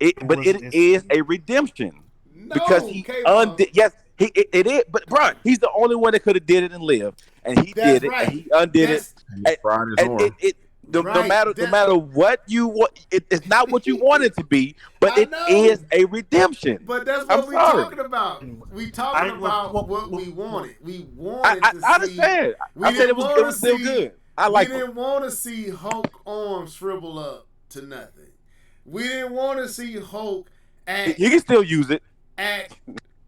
a redemption, because he undid. Yes, it is. But bro, he's the only one that could have did it and lived, and he did it. And he undid it. No matter what you want, it's not what you want it to be, but it is a redemption. But that's what we're talking about. We talking about what we wanted. We wanted to see. I understand. I said it was still good. We didn't want to see Hulk arms shrivel up to nothing. We didn't want to see Hulk act. He can still use it. Act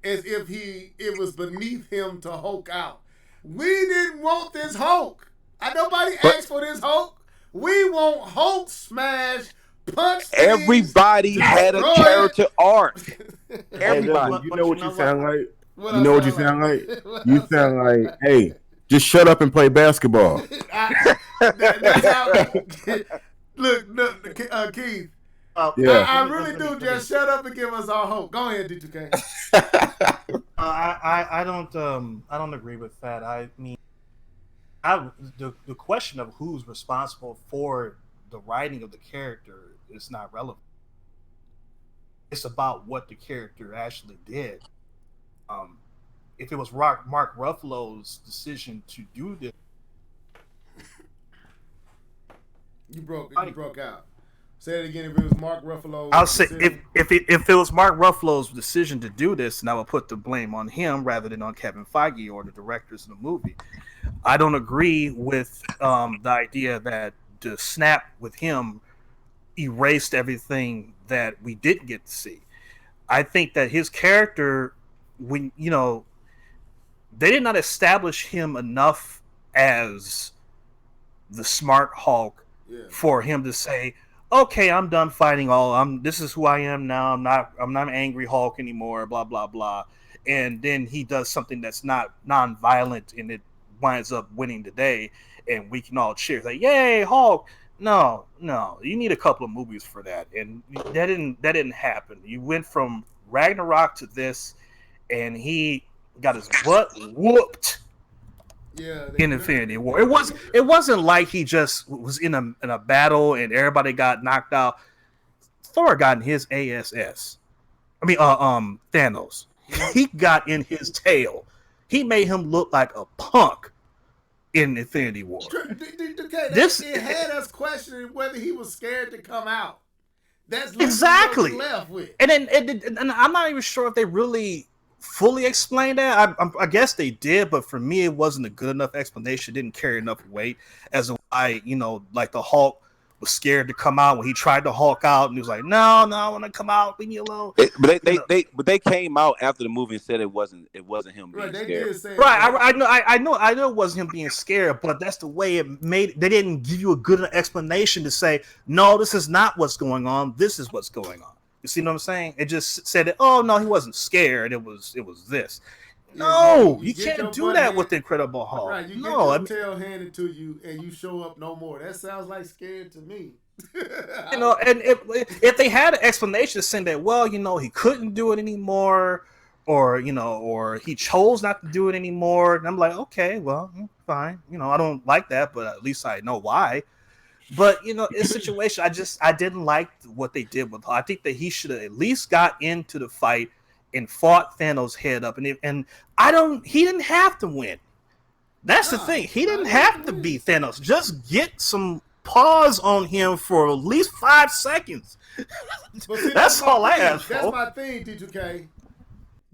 as if it was beneath him to Hulk out. We didn't want this Hulk. Nobody asked for this Hulk. We want Hulk smash, punch. Everybody had a character arc. Everybody. You know what you sound like? You know what you sound like? You sound like, hey, just shut up and play basketball. That's how. Look, Keith. Yeah. I really do. Just shut up and give us our hope. Go ahead, D2K. I don't agree with that. I mean, the question of who's responsible for the writing of the character is not relevant. It's about what the character actually did. If it was Mark Ruffalo's decision to do this, you broke out. Say it again. If it was Mark Ruffalo, I'll say if it was Mark Ruffalo's decision to do this, and I would put the blame on him rather than on Kevin Feige or the directors of the movie. I don't agree with the idea that the snap with him erased everything that we didn't get to see. I think that his character, they did not establish him enough as the smart Hulk for him to say, okay, I'm done fighting this is who I am now. I'm not angry Hulk anymore, blah, blah, blah. And then he does something that's not non-violent and it winds up winning the day and we can all cheer. Like, yay, Hulk. No. You need a couple of movies for that. And that didn't happen. You went from Ragnarok to this and he got his butt whooped. In Infinity War. It wasn't like he just was in a battle and everybody got knocked out. Thor got in his ass. I mean, Thanos. He got in his tail. He made him look like a punk. in Infinity War. It had us questioning whether he was scared to come out. That's exactly what we left with. And I'm not even sure if they really fully explained that. I guess they did, but for me, it wasn't a good enough explanation. It didn't carry enough weight as to why, like the Hulk was scared to come out when he tried to Hulk out, and he was like, "No, I want to come out, leave me alone." But they came out after the movie and said it wasn't him being scared. Right, I know it wasn't him being scared, but that's the way it made. They didn't give you a good explanation to say, "No, this is not what's going on. This is what's going on." You see what I'm saying? It just said, "Oh no, he wasn't scared. It was this." No, you can't do that with Incredible Hulk. Right, you get your tail handed to you and you show up no more. That sounds like scared to me. And if they had an explanation saying that, well, he couldn't do it anymore, or he chose not to do it anymore, and I'm like, okay, well, fine. I don't like that, but at least I know why. But in this situation, I didn't like what they did with Hulk. I think that he should have at least got into the fight and fought Thanos head up, and he didn't have to win. That's the thing. He didn't have to beat Thanos. Just get some pause on him for at least 5 seconds. See, that's all I asked for. That's my thing, T2K.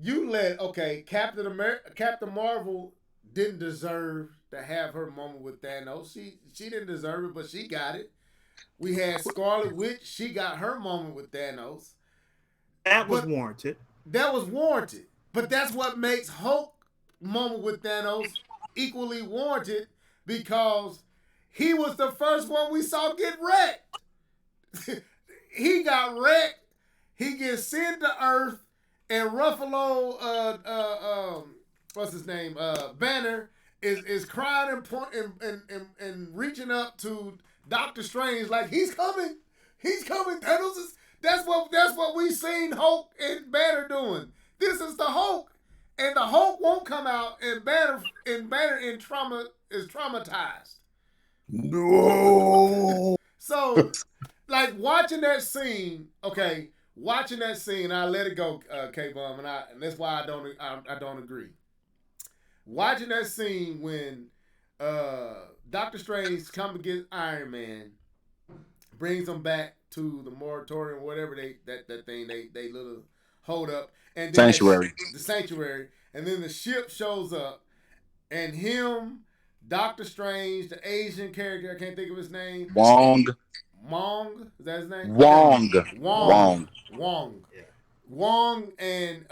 You Captain Marvel didn't deserve to have her moment with Thanos. She didn't deserve it, but she got it. We had Scarlet Witch. She got her moment with Thanos. That was warranted. That was warranted. But that's what makes Hulk moment with Thanos equally warranted, because he was the first one we saw get wrecked. He got wrecked. He gets sent to Earth, and Ruffalo, what's his name? Banner is crying and reaching up to Doctor Strange like, he's coming. Thanos is. That's what we seen Hulk and Banner doing. This is the Hulk, and the Hulk won't come out, and Banner is traumatized. No. So, like, watching that scene, I let it go, K-Bum, and that's why I don't agree. Watching that scene when Doctor Strange comes against Iron Man, brings him back to the moratorium, whatever they little hold up, and then the sanctuary, and then the ship shows up, and him, Doctor Strange, the Asian character, I can't think of his name. Wong. Is that his name? Wong. Yeah. Wong and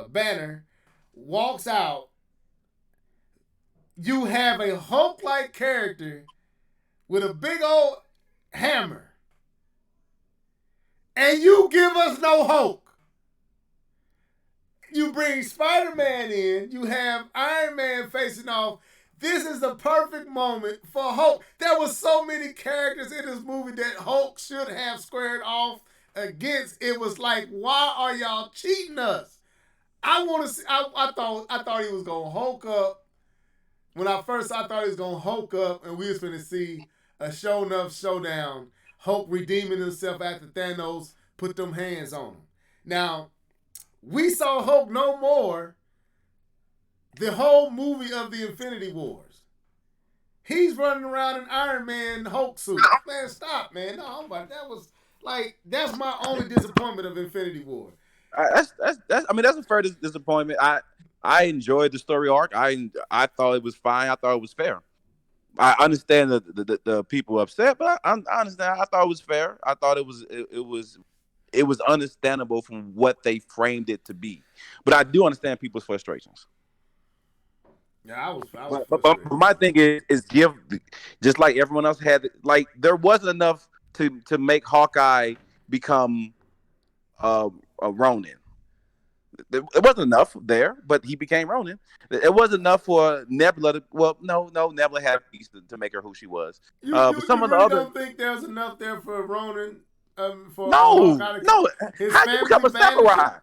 Banner walks out. You have a Hulk-like character with a big old hammer, and you give us no Hulk. You bring Spider-Man in, you have Iron Man facing off. This is the perfect moment for Hulk. There were so many characters in this movie that Hulk should have squared off against. It was like, why are y'all cheating us? I thought he was gonna Hulk up. When I thought he was gonna Hulk up, and we was gonna see a show enough showdown. Hulk redeeming himself after Thanos put them hands on him. Now, we saw Hulk no more the whole movie of the Infinity Wars. He's running around in Iron Man Hulk suit. Man, stop, man. No, that's my only disappointment of Infinity War. That's a fair disappointment. I enjoyed the story arc. I thought it was fine. I thought it was fair. I understand the people upset, but I understand. I thought it was fair. I thought it was understandable from what they framed it to be. But I do understand people's frustrations. Yeah, I was but my thing is give, just like everyone else had, like, there wasn't enough to make Hawkeye become a Ronin. It wasn't enough there, but he became Ronin. It wasn't enough for Nebula to, Nebula had a piece to make her who she was. But some of the other, don't think there's enough there for Ronin? No. How you become a samurai?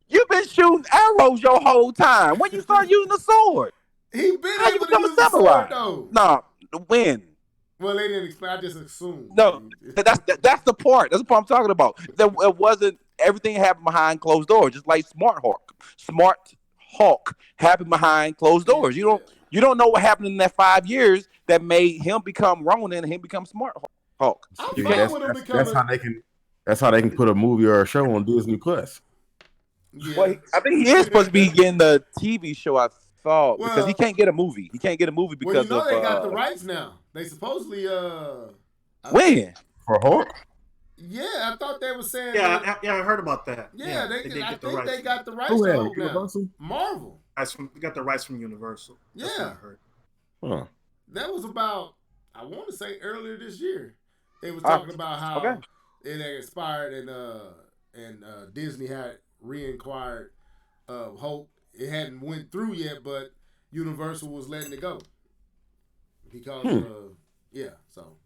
You've been shooting arrows your whole time. When you start using the sword, he been able to use the sword though. No, when? Well, they didn't explain. I just assumed. No, that's the part. That's the part I'm talking about. It wasn't. Everything happened behind closed doors, just like Smart Hulk. Smart Hulk happened behind closed doors. You You don't know what happened in that 5 years that made him become Ronin and him become Smart Hulk. I'm See, fine with him becoming. That's how they can put a movie or a show on Disney Plus. Yeah. Well, I think he is supposed to be getting the TV show. I thought because he Well- can't get a movie. He can't get a movie Well, because you know of they got the rights now. They supposedly when. For Hulk? Yeah, I thought they were saying Yeah, that. I heard about that. Yeah, did I get the think rights. they got the rights Who to had it? Hulk now. Universal? Marvel. They got the rights from Universal. That's what I Yeah. heard. Huh. That was about, I want to say earlier this year. They was talking about how it had expired and Disney had re-inquired Hulk. It hadn't went through yet, but Universal was letting it go because So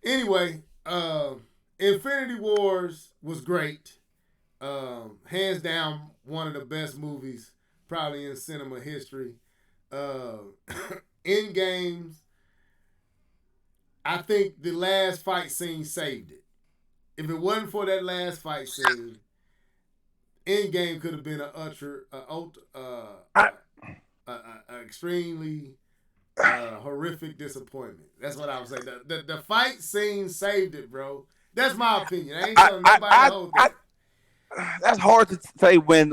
anyway, Infinity Wars was great. Hands down, one of the best movies probably in cinema history. Endgames, I think the last fight scene saved it. If it wasn't for that last fight scene, Endgame could have been an extremely horrific disappointment. That's what I would say. The fight scene saved it, bro. That's my opinion. I ain't telling nobody else that. That's hard to say when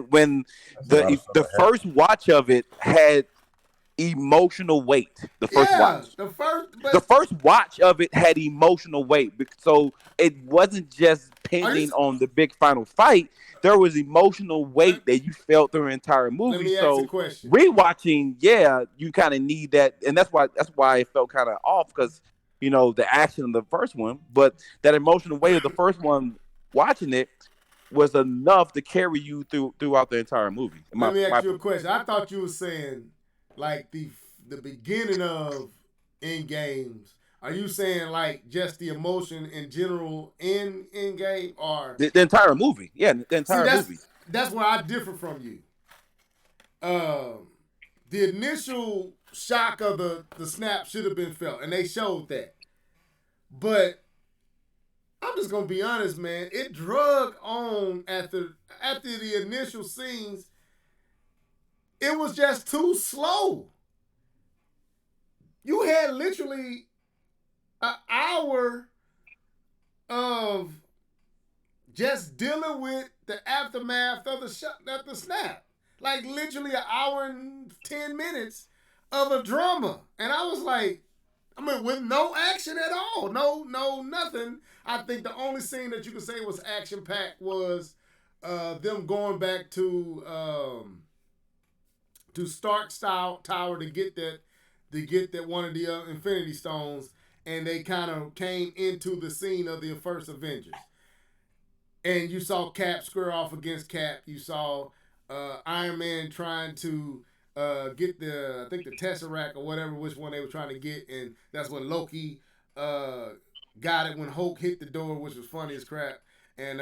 the first watch of it had emotional weight. The first watch. The first watch of it had emotional weight. So it wasn't just pending on the big final fight. There was emotional weight that you felt through the entire movie. Let me ask you a question. Rewatching, you kind of need that, and that's why it felt kind of off because the action of the first one, but that emotional weight of the first one, watching it was enough to carry you throughout the entire movie. Let me ask you a question. I thought you were saying like the beginning of Endgames. Are you saying like just the emotion in general in Endgame or the entire movie? Yeah, the entire movie. That's where I differ from you. The initial shock of the snap should have been felt, and they showed that. But I'm just gonna be honest, man. It drug on after the initial scenes. It was just too slow. You had literally an hour of just dealing with the aftermath of the snap. Like literally an hour and 10 minutes of a drama. And I was like, with no action at all. No, nothing. I think the only scene that you could say was action-packed was them going back to Stark Tower to get that one of the Infinity Stones, and they kind of came into the scene of the first Avengers. And you saw Cap square off against Cap. You saw Iron Man trying to get the Tesseract or whatever, which one they were trying to get, and that's when Loki got it when Hulk hit the door, which was funny as crap. And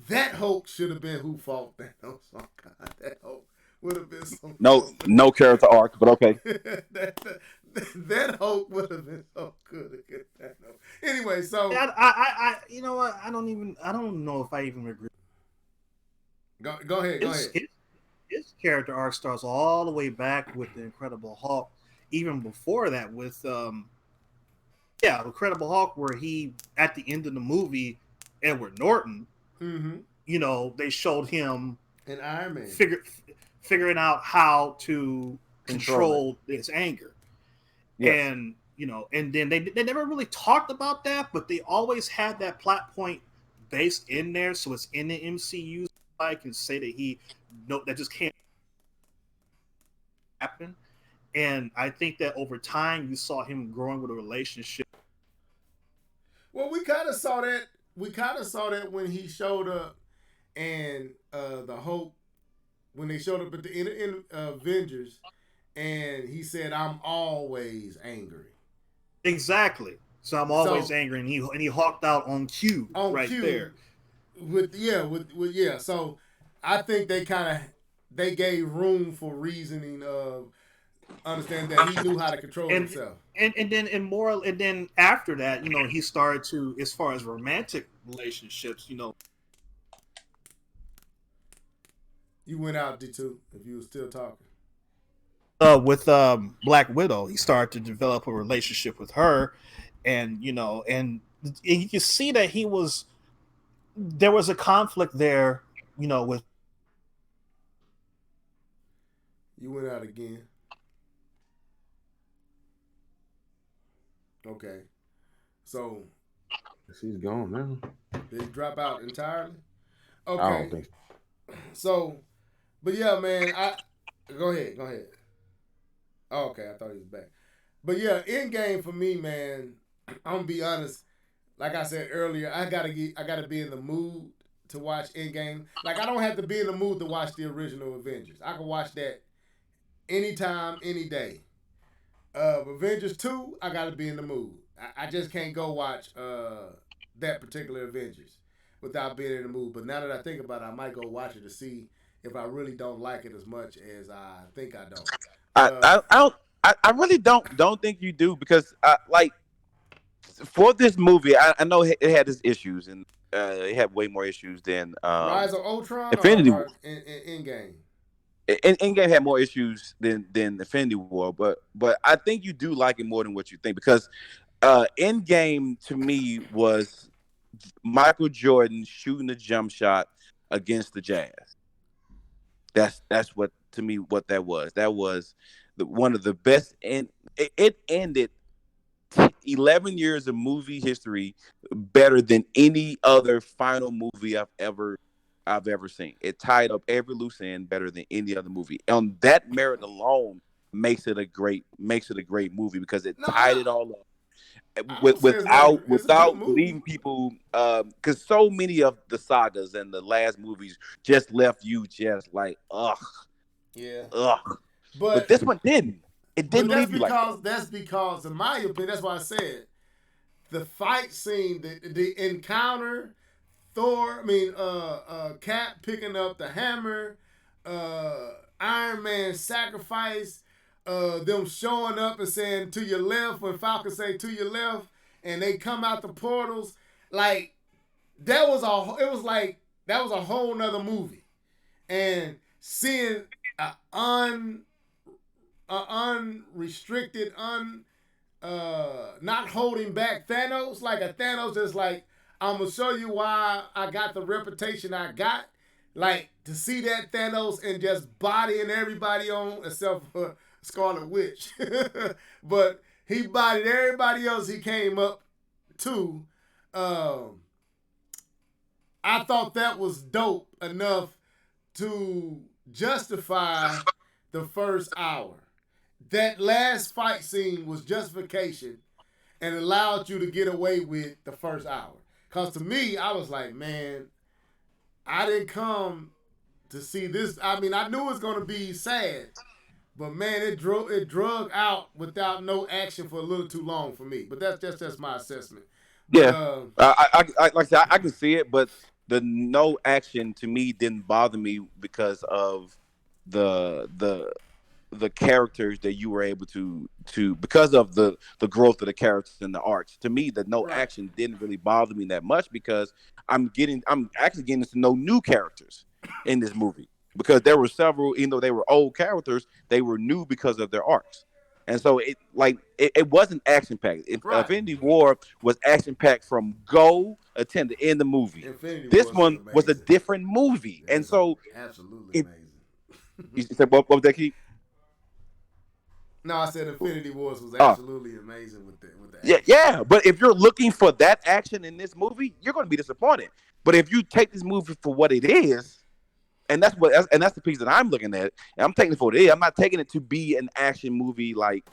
that Hulk should have been who fought Thanos. Oh God, that Hulk would have been so no character arc, but okay. that Hulk would have been so good against Thanos. Anyway, so I you know what? I don't know if I even agree. Go ahead. His character arc starts all the way back with the Incredible Hulk. Even before that, with Incredible Hulk, where he at the end of the movie, Edward Norton, they showed him and Iron Man figuring out how to control his anger, and and then they never really talked about that, but they always had that plot point based in there, so it's in the MCU. I can say that that just can't happen. And I think that over time you saw him growing with a relationship. Well, we kind of saw that. When he showed up, and the Hulk, when they showed up at the in Avengers, and he said, "I'm always angry." Exactly. So I'm always angry, and he hawked out on cue there. So I think they gave room for reasoning of understand that he knew how to control himself. And then after that, he started to, as far as romantic relationships, You went out, D2, if you were still talking. with Black Widow, he started to develop a relationship with her, and you can see that there was a conflict there, with. You went out again. Okay. So She's gone now. did he drop out entirely? I don't Okay. think So, but yeah, man, go ahead. Oh, okay, I thought he was back. But yeah, in game for me, man, I'm gonna be honest. Like I said earlier, I gotta be in the mood to watch in game. Like I don't have to be in the mood to watch the original Avengers. I can watch that anytime, any day. Avengers 2, I gotta be in the mood. I just can't go watch that particular Avengers without being in the mood. But now that I think about it, I might go watch it to see if I really don't like it as much as I think I don't. I really don't think you do, because like for this movie, I know it had its issues, and it had way more issues than Rise of Ultron Infinity or in game. Endgame had more issues than Infinity War, but I think you do like it more than what you think, because Endgame to me was Michael Jordan shooting a jump shot against the Jazz. That's what, to me, what that was. That was one of the best, and it ended 11 years of movie history better than any other final movie I've ever seen. It tied up every loose end better than any other movie. On that merit alone makes it a great movie, because it tied it all up without leaving people, because so many of the sagas and the last movies just left you just like ugh. But this one didn't. It didn't leave you like that. That's because, in my opinion, that's why I said the fight scene, the encounter, Cap picking up the hammer, Iron Man sacrifice, them showing up and saying to your left when Falcon say to your left, and they come out the portals, like that was a whole nother movie, and seeing unrestricted, not holding back Thanos, like a Thanos that's like, I'm gonna show you why I got the reputation I got. Like, to see that Thanos and just bodying everybody on, except for Scarlet Witch. But he bodied everybody else he came up to. I thought that was dope enough to justify the first hour. That last fight scene was justification and allowed you to get away with the first hour. Because to me, I was like, man, I didn't come to see this. I mean, I knew it was going to be sad, but man, it drug out without no action for a little too long for me. But that's my assessment. But, yeah, I like I said, I can see it, but the no action to me didn't bother me because of the characters that you were able to because of the growth of the characters and the arcs. To me, the no action didn't really bother me that much, because I'm actually getting to know new characters in this movie, because there were several, even though they were old characters, they were new because of their arcs. And so it wasn't action packed. Infinity War was action packed from go until the end of the movie. This one was a different movie, and so absolutely amazing. You said what was that, Keith? No, I said Infinity Wars was absolutely amazing with the action. Yeah. But if you're looking for that action in this movie, you're going to be disappointed. But if you take this movie for what it is, and that's the piece that I'm looking at, and I'm taking it for what it is. I'm not taking it to be an action movie like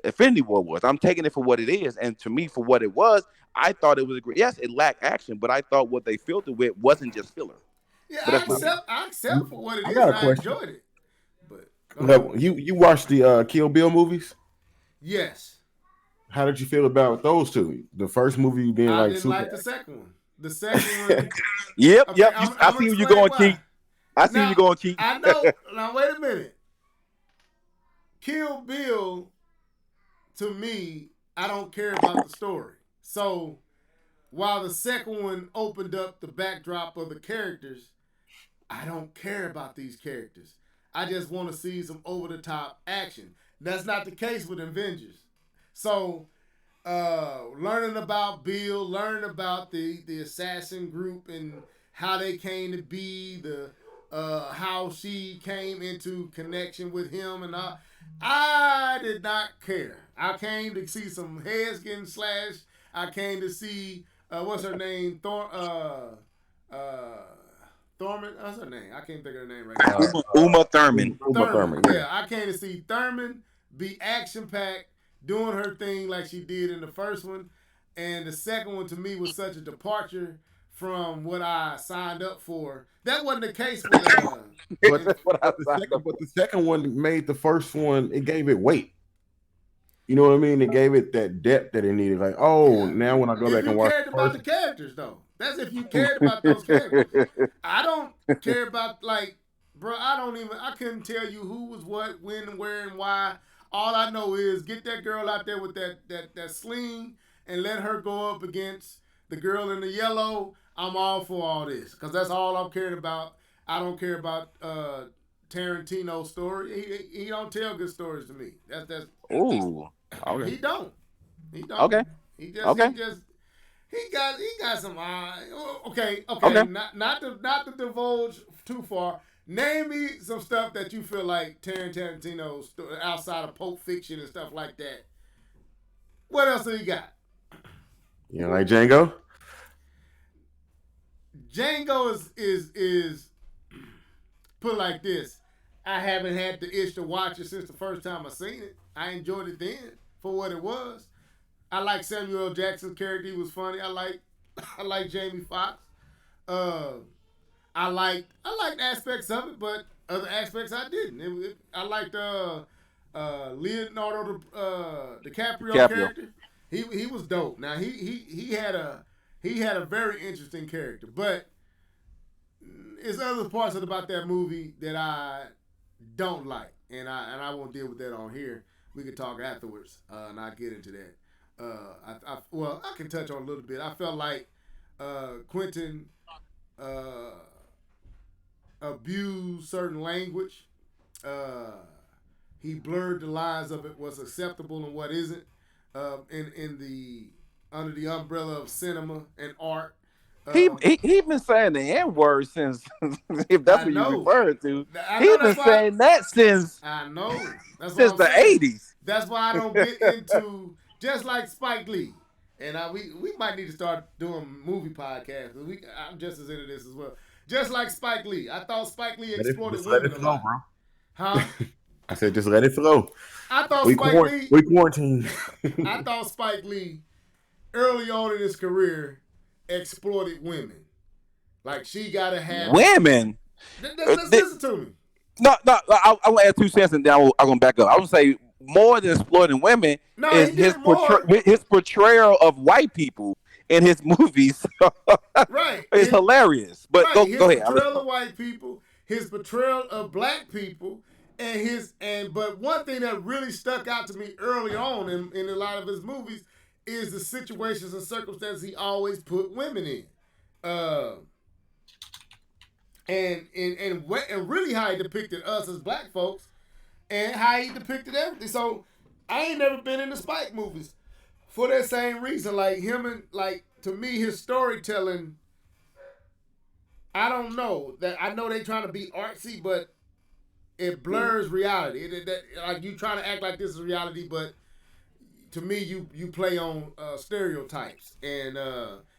Infinity War was. I'm taking it for what it is, and to me, for what it was, I thought it was a great. Yes, it lacked action, but I thought what they filtered with wasn't just filler. Yeah, I accept for what it is. I enjoyed it. But you watched the Kill Bill movies? Yes. How did you feel about those two? The first movie being I like didn't super. like the second one. The second one. Yep. I see where you're going, Keith. I see where you're going, Keith. I know. Now wait a minute. Kill Bill, to me, I don't care about the story. So while the second one opened up the backdrop of the characters, I don't care about these characters. I just want to see some over the top action. That's not the case with Avengers. So, learning about Bill, learning about the assassin group and how they came to be, the how she came into connection with him, and I did not care. I came to see some heads getting slashed. I came to see what's her name, Thurman. What's her name? I can't think of her name right now. Uma Thurman. Thurman. Yeah, I came to see Thurman be action packed, doing her thing like she did in the first one, and the second one to me was such a departure from what I signed up for. That wasn't the case with. But the second one made the first one. It gave it weight. You know what I mean? It gave it that depth that it needed. Like, now when I go back and watch, if you cared about the characters, though, that's if you cared about those characters. I don't care about bro. I couldn't tell you who was what, when, where, and why. All I know is get that girl out there with that sling and let her go up against the girl in the yellow. I'm all for all this because that's all I'm caring about. I don't care about Tarantino's story. He don't tell good stories to me. That's. Ooh. Okay. He don't. Okay. He got some. Okay. Not to divulge too far. Name me some stuff that you feel like Tarantino's outside of Pulp Fiction and stuff like that. What else do you got? You know, like Django. Django is put it like this. I haven't had the itch to watch it since the first time I seen it. I enjoyed it then for what it was. I like Samuel L. Jackson's character. He was funny. I like Jamie Foxx. I liked aspects of it, but other aspects I didn't. I liked Leonardo DiCaprio character. He was dope. Now he had a very interesting character, but there's other parts about that movie that I don't like, and I won't deal with that on here. We can talk afterwards, and I'll get into that. I can touch on a little bit. I felt like Quentin abused certain language. He blurred the lines of it, what's acceptable and what isn't, in the under the umbrella of cinema and art. He been saying the N-word since, if that's what you referred to. He's been saying that since I know. Since the 80s. That's why I don't get into just like Spike Lee. And we might need to start doing movie podcasts. I'm just as into this as well. Just like Spike Lee. I thought Spike Lee exploited women. Let it flow, bro. Huh? I said just let it flow. I thought we quarantine. I thought Spike Lee early on in his career exploited women. Like she gotta have women. Listen to me. No, I want to add 2 cents and then I'm gonna back up. I would say more than exploiting women is his portrayal of white people in his movies. Right, it's hilarious. But right. go ahead. His portrayal of white people, his portrayal of black people, but one thing that really stuck out to me early on in a lot of his movies is the situations and circumstances he always put women in, and really how he depicted us as black folks, and how he depicted everything. So I ain't never been in the Spike movies for that same reason. Like him and to me his storytelling. I don't know that I know they trying to be artsy, but it blurs reality. Like you trying to act like this is reality, but to me, you play on stereotypes, and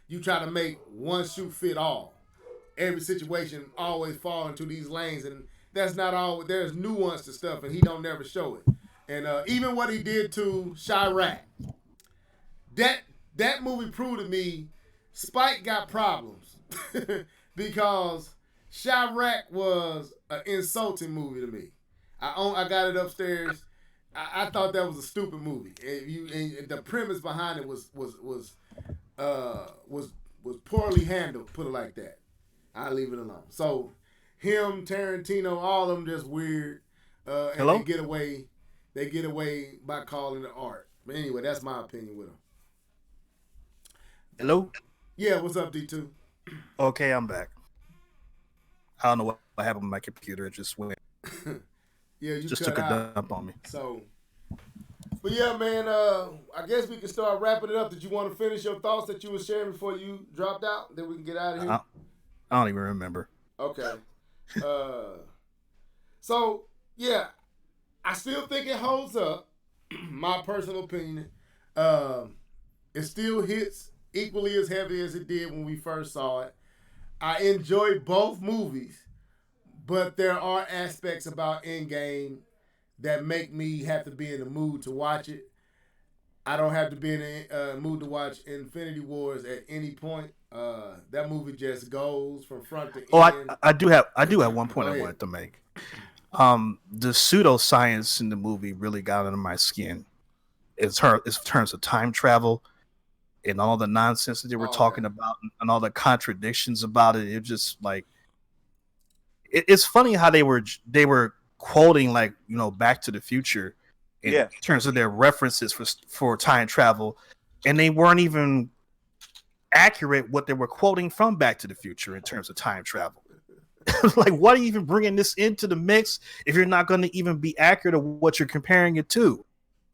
you try to make one shoe fit all. Every situation always fall into these lanes, and that's not all. There's nuance to stuff, and he don't never show it. And even what he did to Chirac, that movie proved to me Spike got problems because Chirac was an insulting movie to me. I got it upstairs. I thought that was a stupid movie. And the premise behind it was poorly handled. Put it like that. I'll leave it alone. So him, Tarantino, all of them just weird. And Hello? They get away by calling it art. But anyway, that's my opinion with them. Hello? Yeah, what's up, D2? Okay, I'm back. I don't know what happened with my computer. It just went Yeah, you Just cut took a out. dump on me. So, but yeah, man. I guess we can start wrapping it up. Did you want to finish your thoughts that you were sharing before you dropped out? Then we can get out of here. I don't even remember. Okay. Uh, so yeah, I still think it holds up. My personal opinion. Um, it still hits equally as heavy as it did when we first saw it. I enjoy both movies, but there are aspects about Endgame that make me have to be in the mood to watch it. I don't have to be in the mood to watch Infinity Wars at any point. That movie just goes from front to Oh, end. I do have one point Go I ahead. wanted to make. The pseudoscience in the movie really got under my skin. It's terms of time travel and all the nonsense that they were talking about and all the contradictions about it. It just like it's funny how they were quoting like Back to the Future in terms of their references for time travel, and they weren't even accurate what they were quoting from Back to the Future in terms of time travel. Like, why are you even bringing this into the mix if you're not going to even be accurate of what you're comparing it to?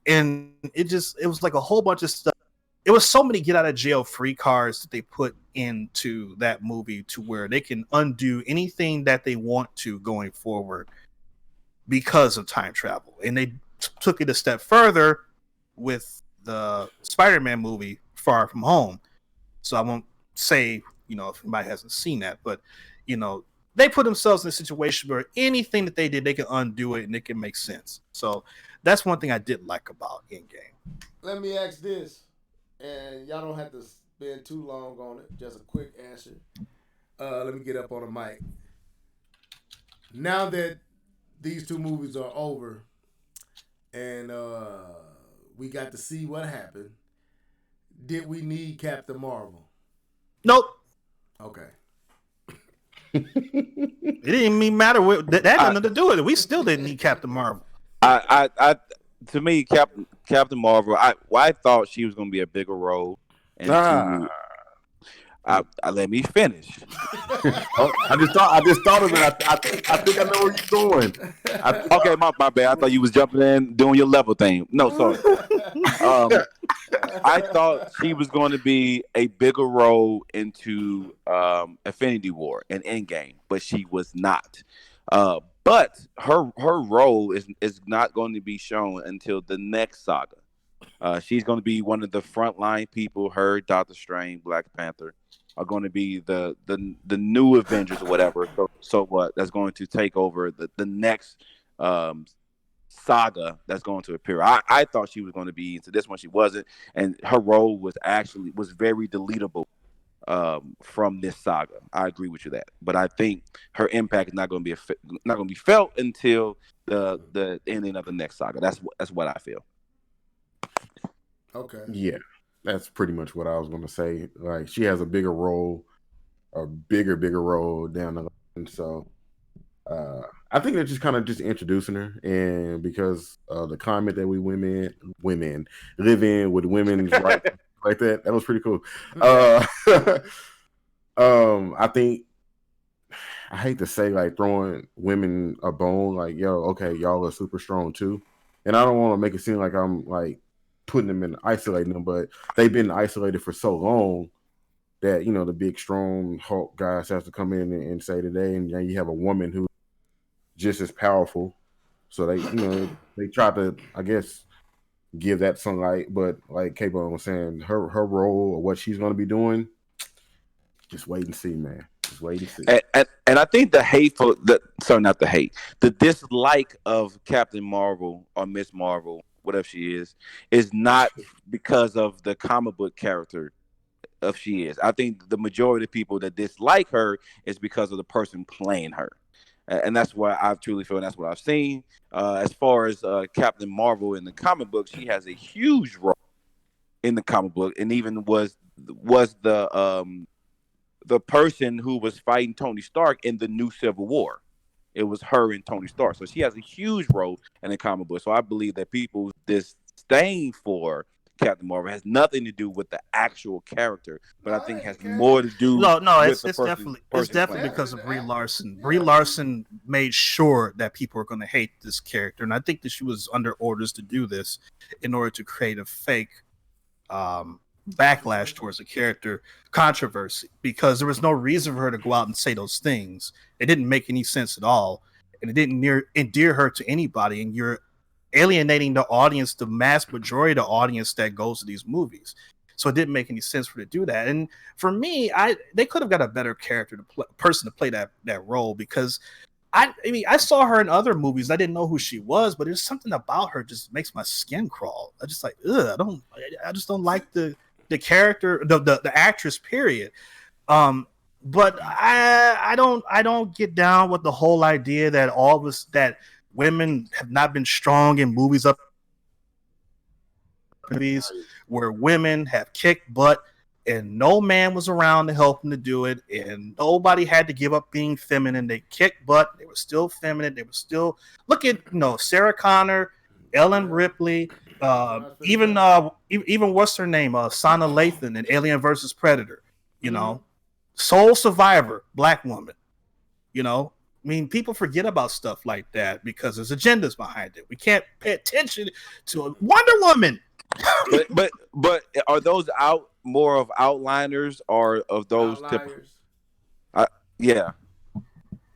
And it was like a whole bunch of stuff. It was so many get out of jail free cards that they put into that movie to where they can undo anything that they want to going forward because of time travel. And they took it a step further with the Spider-Man movie Far From Home. So I won't say, if anybody hasn't seen that, but they put themselves in a situation where anything that they did, they can undo it and it can make sense. So that's one thing I did like about Endgame. Let me ask this, and y'all don't have to spend too long on it. Just a quick answer. Let me get up on the mic. Now that these two movies are over, and we got to see what happened, did we need Captain Marvel? Nope. Okay. It didn't even matter what that had nothing to do with it. We still didn't need Captain Marvel. To me, Captain Marvel, I thought she was going to be a bigger role. And let me finish. I just thought of it. I think I know where you're going. Okay, my bad. I thought you was jumping in, doing your level thing. No, sorry. I thought she was going to be a bigger role into Infinity War and Endgame, but she was not. But her role is not going to be shown until the next saga. She's going to be one of the frontline people. Her, Doctor Strange, Black Panther are going to be the new Avengers or whatever. So what? That's going to take over the next saga that's going to appear. I thought she was going to be into this one. She wasn't, and her role was very deletable from this saga. I agree with you that, but I think her impact is not going to be felt until the ending of the next saga. That's what I feel. Okay. Yeah, that's pretty much what I was going to say. Like, she has a bigger role, a bigger role down the line. So I think they're just kind of just introducing her, and because the climate that we women live in with women's rights like that was pretty cool. I think, I hate to say, like, throwing women a bone, like, yo, okay, y'all are super strong too, and I don't want to make it seem like I'm like putting them in isolating them, but they've been isolated for so long that the big strong Hulk guys have to come in and say today, and now you have a woman who just as powerful. So they, they try to, I guess, give that sunlight. But like K-Bone was saying, her role or what she's going to be doing, just wait and see, man. Just wait and see. And I think not the hate, the dislike of Captain Marvel or Miss Marvel, whatever she is not because of the comic book character of she is. I think the majority of people that dislike her is because of the person playing her. And that's what I truly feel, and that's what I've seen. As far as Captain Marvel in the comic book, she has a huge role in the comic book, and even was the person who was fighting Tony Stark in the new Civil War. It was her and Tony Stark, so she has a huge role in the comic book. So I believe that people's disdain for Captain Marvel. It has nothing to do with the actual character, but I think it has Okay. more to do. No, with it's the definitely playing. because of Brie Larson. Yeah. Brie Larson made sure that people are going to hate this character, and I think that she was under orders to do this in order to create a fake backlash towards the character controversy, because there was no reason for her to go out and say those things. It didn't make any sense at all, and it didn't endear her to anybody, and you're alienating the audience, the mass majority of the audience that goes to these movies. So it didn't make any sense for her to do that. And for me, they could have got a better person to play that role, because I mean, I saw her in other movies. I didn't know who she was, but there's something about her just makes my skin crawl. I just like, I just don't like the character, the actress, period. But I don't get down with the whole idea that that women have not been strong in movies where women have kicked butt and no man was around to help them to do it, and nobody had to give up being feminine. They kicked butt. They were still feminine. They were still, look at, Sarah Connor, Ellen Ripley, even what's her name, Sana Lathan in Alien versus Predator, Soul Survivor, black woman, I mean, people forget about stuff like that because there's agendas behind it. We can't pay attention to Wonder Woman. but are those more of outliners or of those typical? Yeah,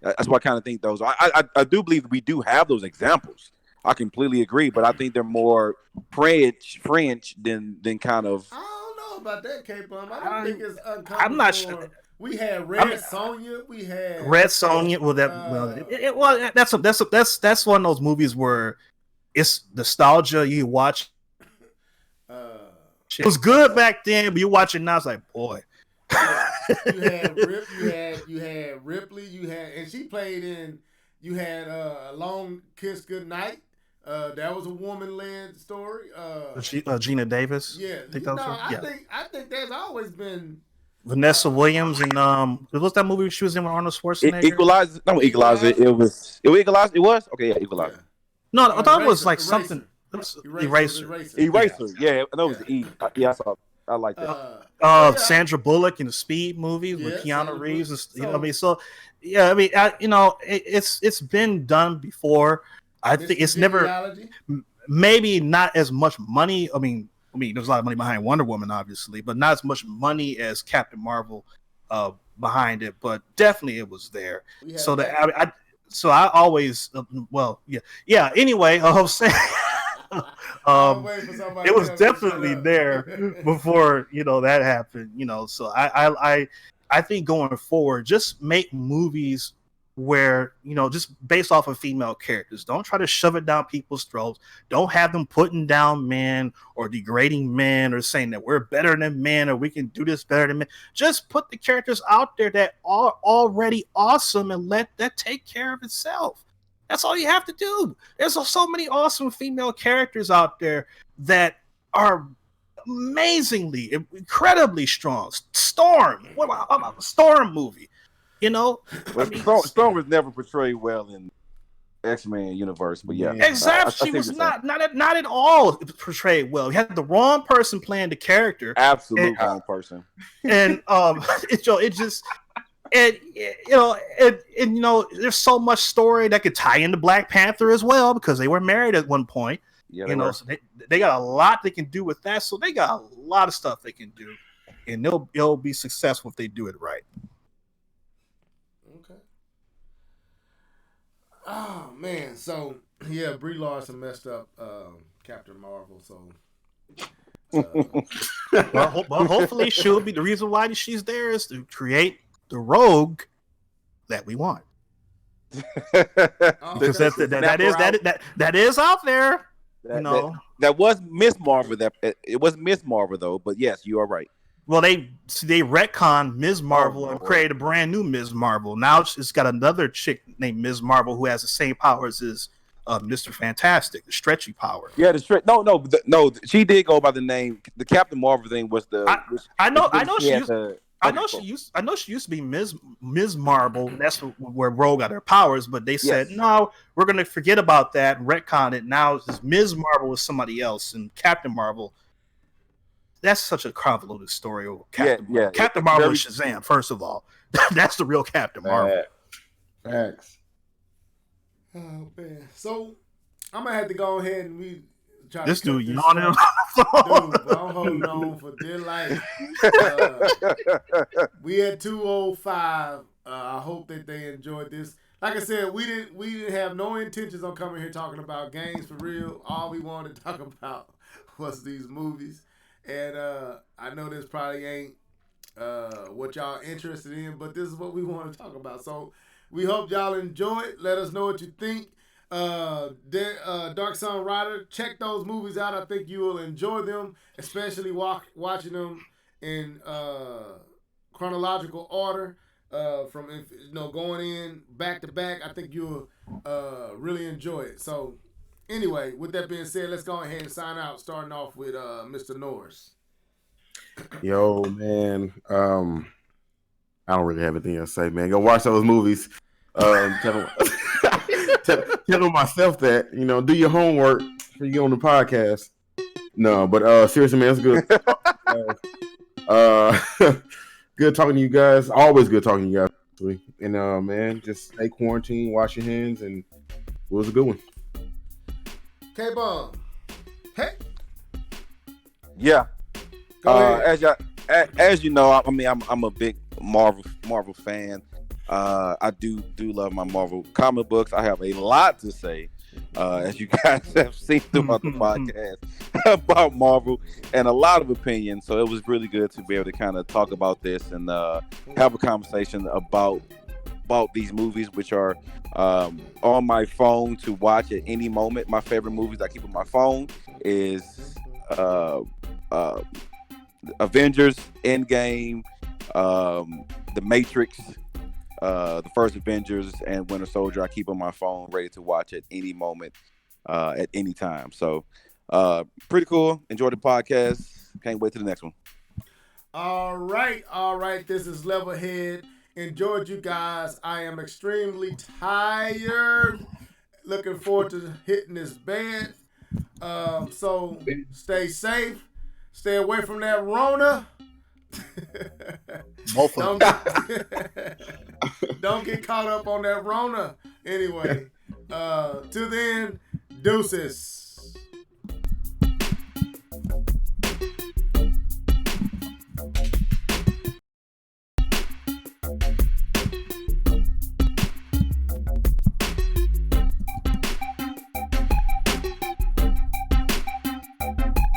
that's what I kind of think those. I do believe we do have those examples. I completely agree, but I think they're more French than kind of. I don't know about that, K-Bum. I don't think it's uncomfortable. I'm not sure. We had Red Sonja. We had Red Sonja. That's one of those movies where it's nostalgia. You watch. It was good back then, but you watch it now, it's like, boy. You had Ripley, and she played in. You had A Long Kiss Goodnight. That was a woman-led story. Gina Davis. Yeah, I think there's always been Vanessa Williams and what's that movie she was in with Arnold Schwarzenegger? Equalizer. No, Equalizer. It was Equalizer. It was okay. Yeah, Equalizer. Yeah. No, I thought it was like something. Eraser. Yeah, I know it was E. Yeah, I like that. Sandra Bullock in the Speed movies with Keanu Reeves. It's been done before. I think it's never, maybe not as much money. I mean, there's a lot of money behind Wonder Woman, obviously, but not as much money as Captain Marvel behind it. But definitely, it was there. So I always, Anyway, I'm saying. It was definitely there before that happened. So I think going forward, just make movies where just based off of female characters. Don't try to shove it down people's throats. Don't have them putting down men or degrading men or saying that we're better than men or we can do this better than men. Just put the characters out there that are already awesome and let that take care of itself. That's all you have to do. There's so many awesome female characters out there that are amazingly, incredibly strong. Storm. What about a Storm movie? Storm was never portrayed well in X-Men universe, but yeah, exactly. She was not at all portrayed well. You had the wrong person playing the character. Absolute wrong person. And it just. And there's so much story that could tie into Black Panther as well, because they were married at one point. Yeah, so they got a lot they can do with that. So they got a lot of stuff they can do, and they'll be successful if they do it right. Okay. Oh man, so yeah, Brie Larson messed up Captain Marvel. So. Well, hopefully she'll be the reason why she's there is to create the rogue that we want, because that is out there. That was Miss Marvel. It wasn't Miss Marvel though, but yes, you are right. Well, they retconned Ms. Marvel and created a brand new Ms. Marvel. Now it's got another chick named Ms. Marvel who has the same powers as Mr. Fantastic, the stretchy power. Yeah, the stretch. No. She did go by the name. The Captain Marvel thing was the. I know she used to be Ms. Marvel. That's where Rogue got her powers. But they said, no, we're going to forget about that and retcon it. Now it's Ms. Marvel with somebody else, and Captain Marvel that's such a convoluted story of Captain Marvel. Yeah. Captain Marvel is Shazam, first of all. That's the real Captain Marvel. Facts. Oh man. So I'm gonna have to go ahead and we try This to cut dude this yawning on short. the phone. Dude, but I'm holding on for dear life. We at 2:05. I hope that they enjoyed this. Like I said, we didn't have no intentions on coming here talking about games for real. All we wanted to talk about was these movies. And I know this probably ain't what y'all interested in, but this is what we want to talk about. So we hope y'all enjoy it. Let us know what you think. Dark Sun Rider, check those movies out. I think you will enjoy them, especially watching them in chronological order. From going in back to back, I think you'll really enjoy it. So anyway, with that being said, let's go ahead and sign out, starting off with Mr. Norris. Yo, man. I don't really have anything else to say, man. Go watch those movies. Tell myself that, do your homework before you get on the podcast. No, but seriously, man, it's good. Good talking to you guys. Always good talking to you guys. And man, just stay quarantined, wash your hands, and it was a good one. K-Bomb. Hey. Yeah. Go ahead. As you know, I mean, I'm a big Marvel fan. I do love my Marvel comic books. I have a lot to say, as you guys have seen throughout the podcast, about Marvel and a lot of opinions. So it was really good to be able to kind of talk about this and have a conversation about these movies, which are on my phone to watch at any moment. My favorite movies I keep on my phone is Avengers, Endgame, The Matrix, the first Avengers, and Winter Soldier. I keep on my phone ready to watch at any moment, at any time. So pretty cool. Enjoy the podcast. Can't wait to the next one. All right. This is Levelhead. Enjoyed you guys. I am extremely tired. Looking forward to hitting this bed. So stay safe. Stay away from that Rona. Both of them. Don't get caught up on that Rona. Anyway, till then, deuces.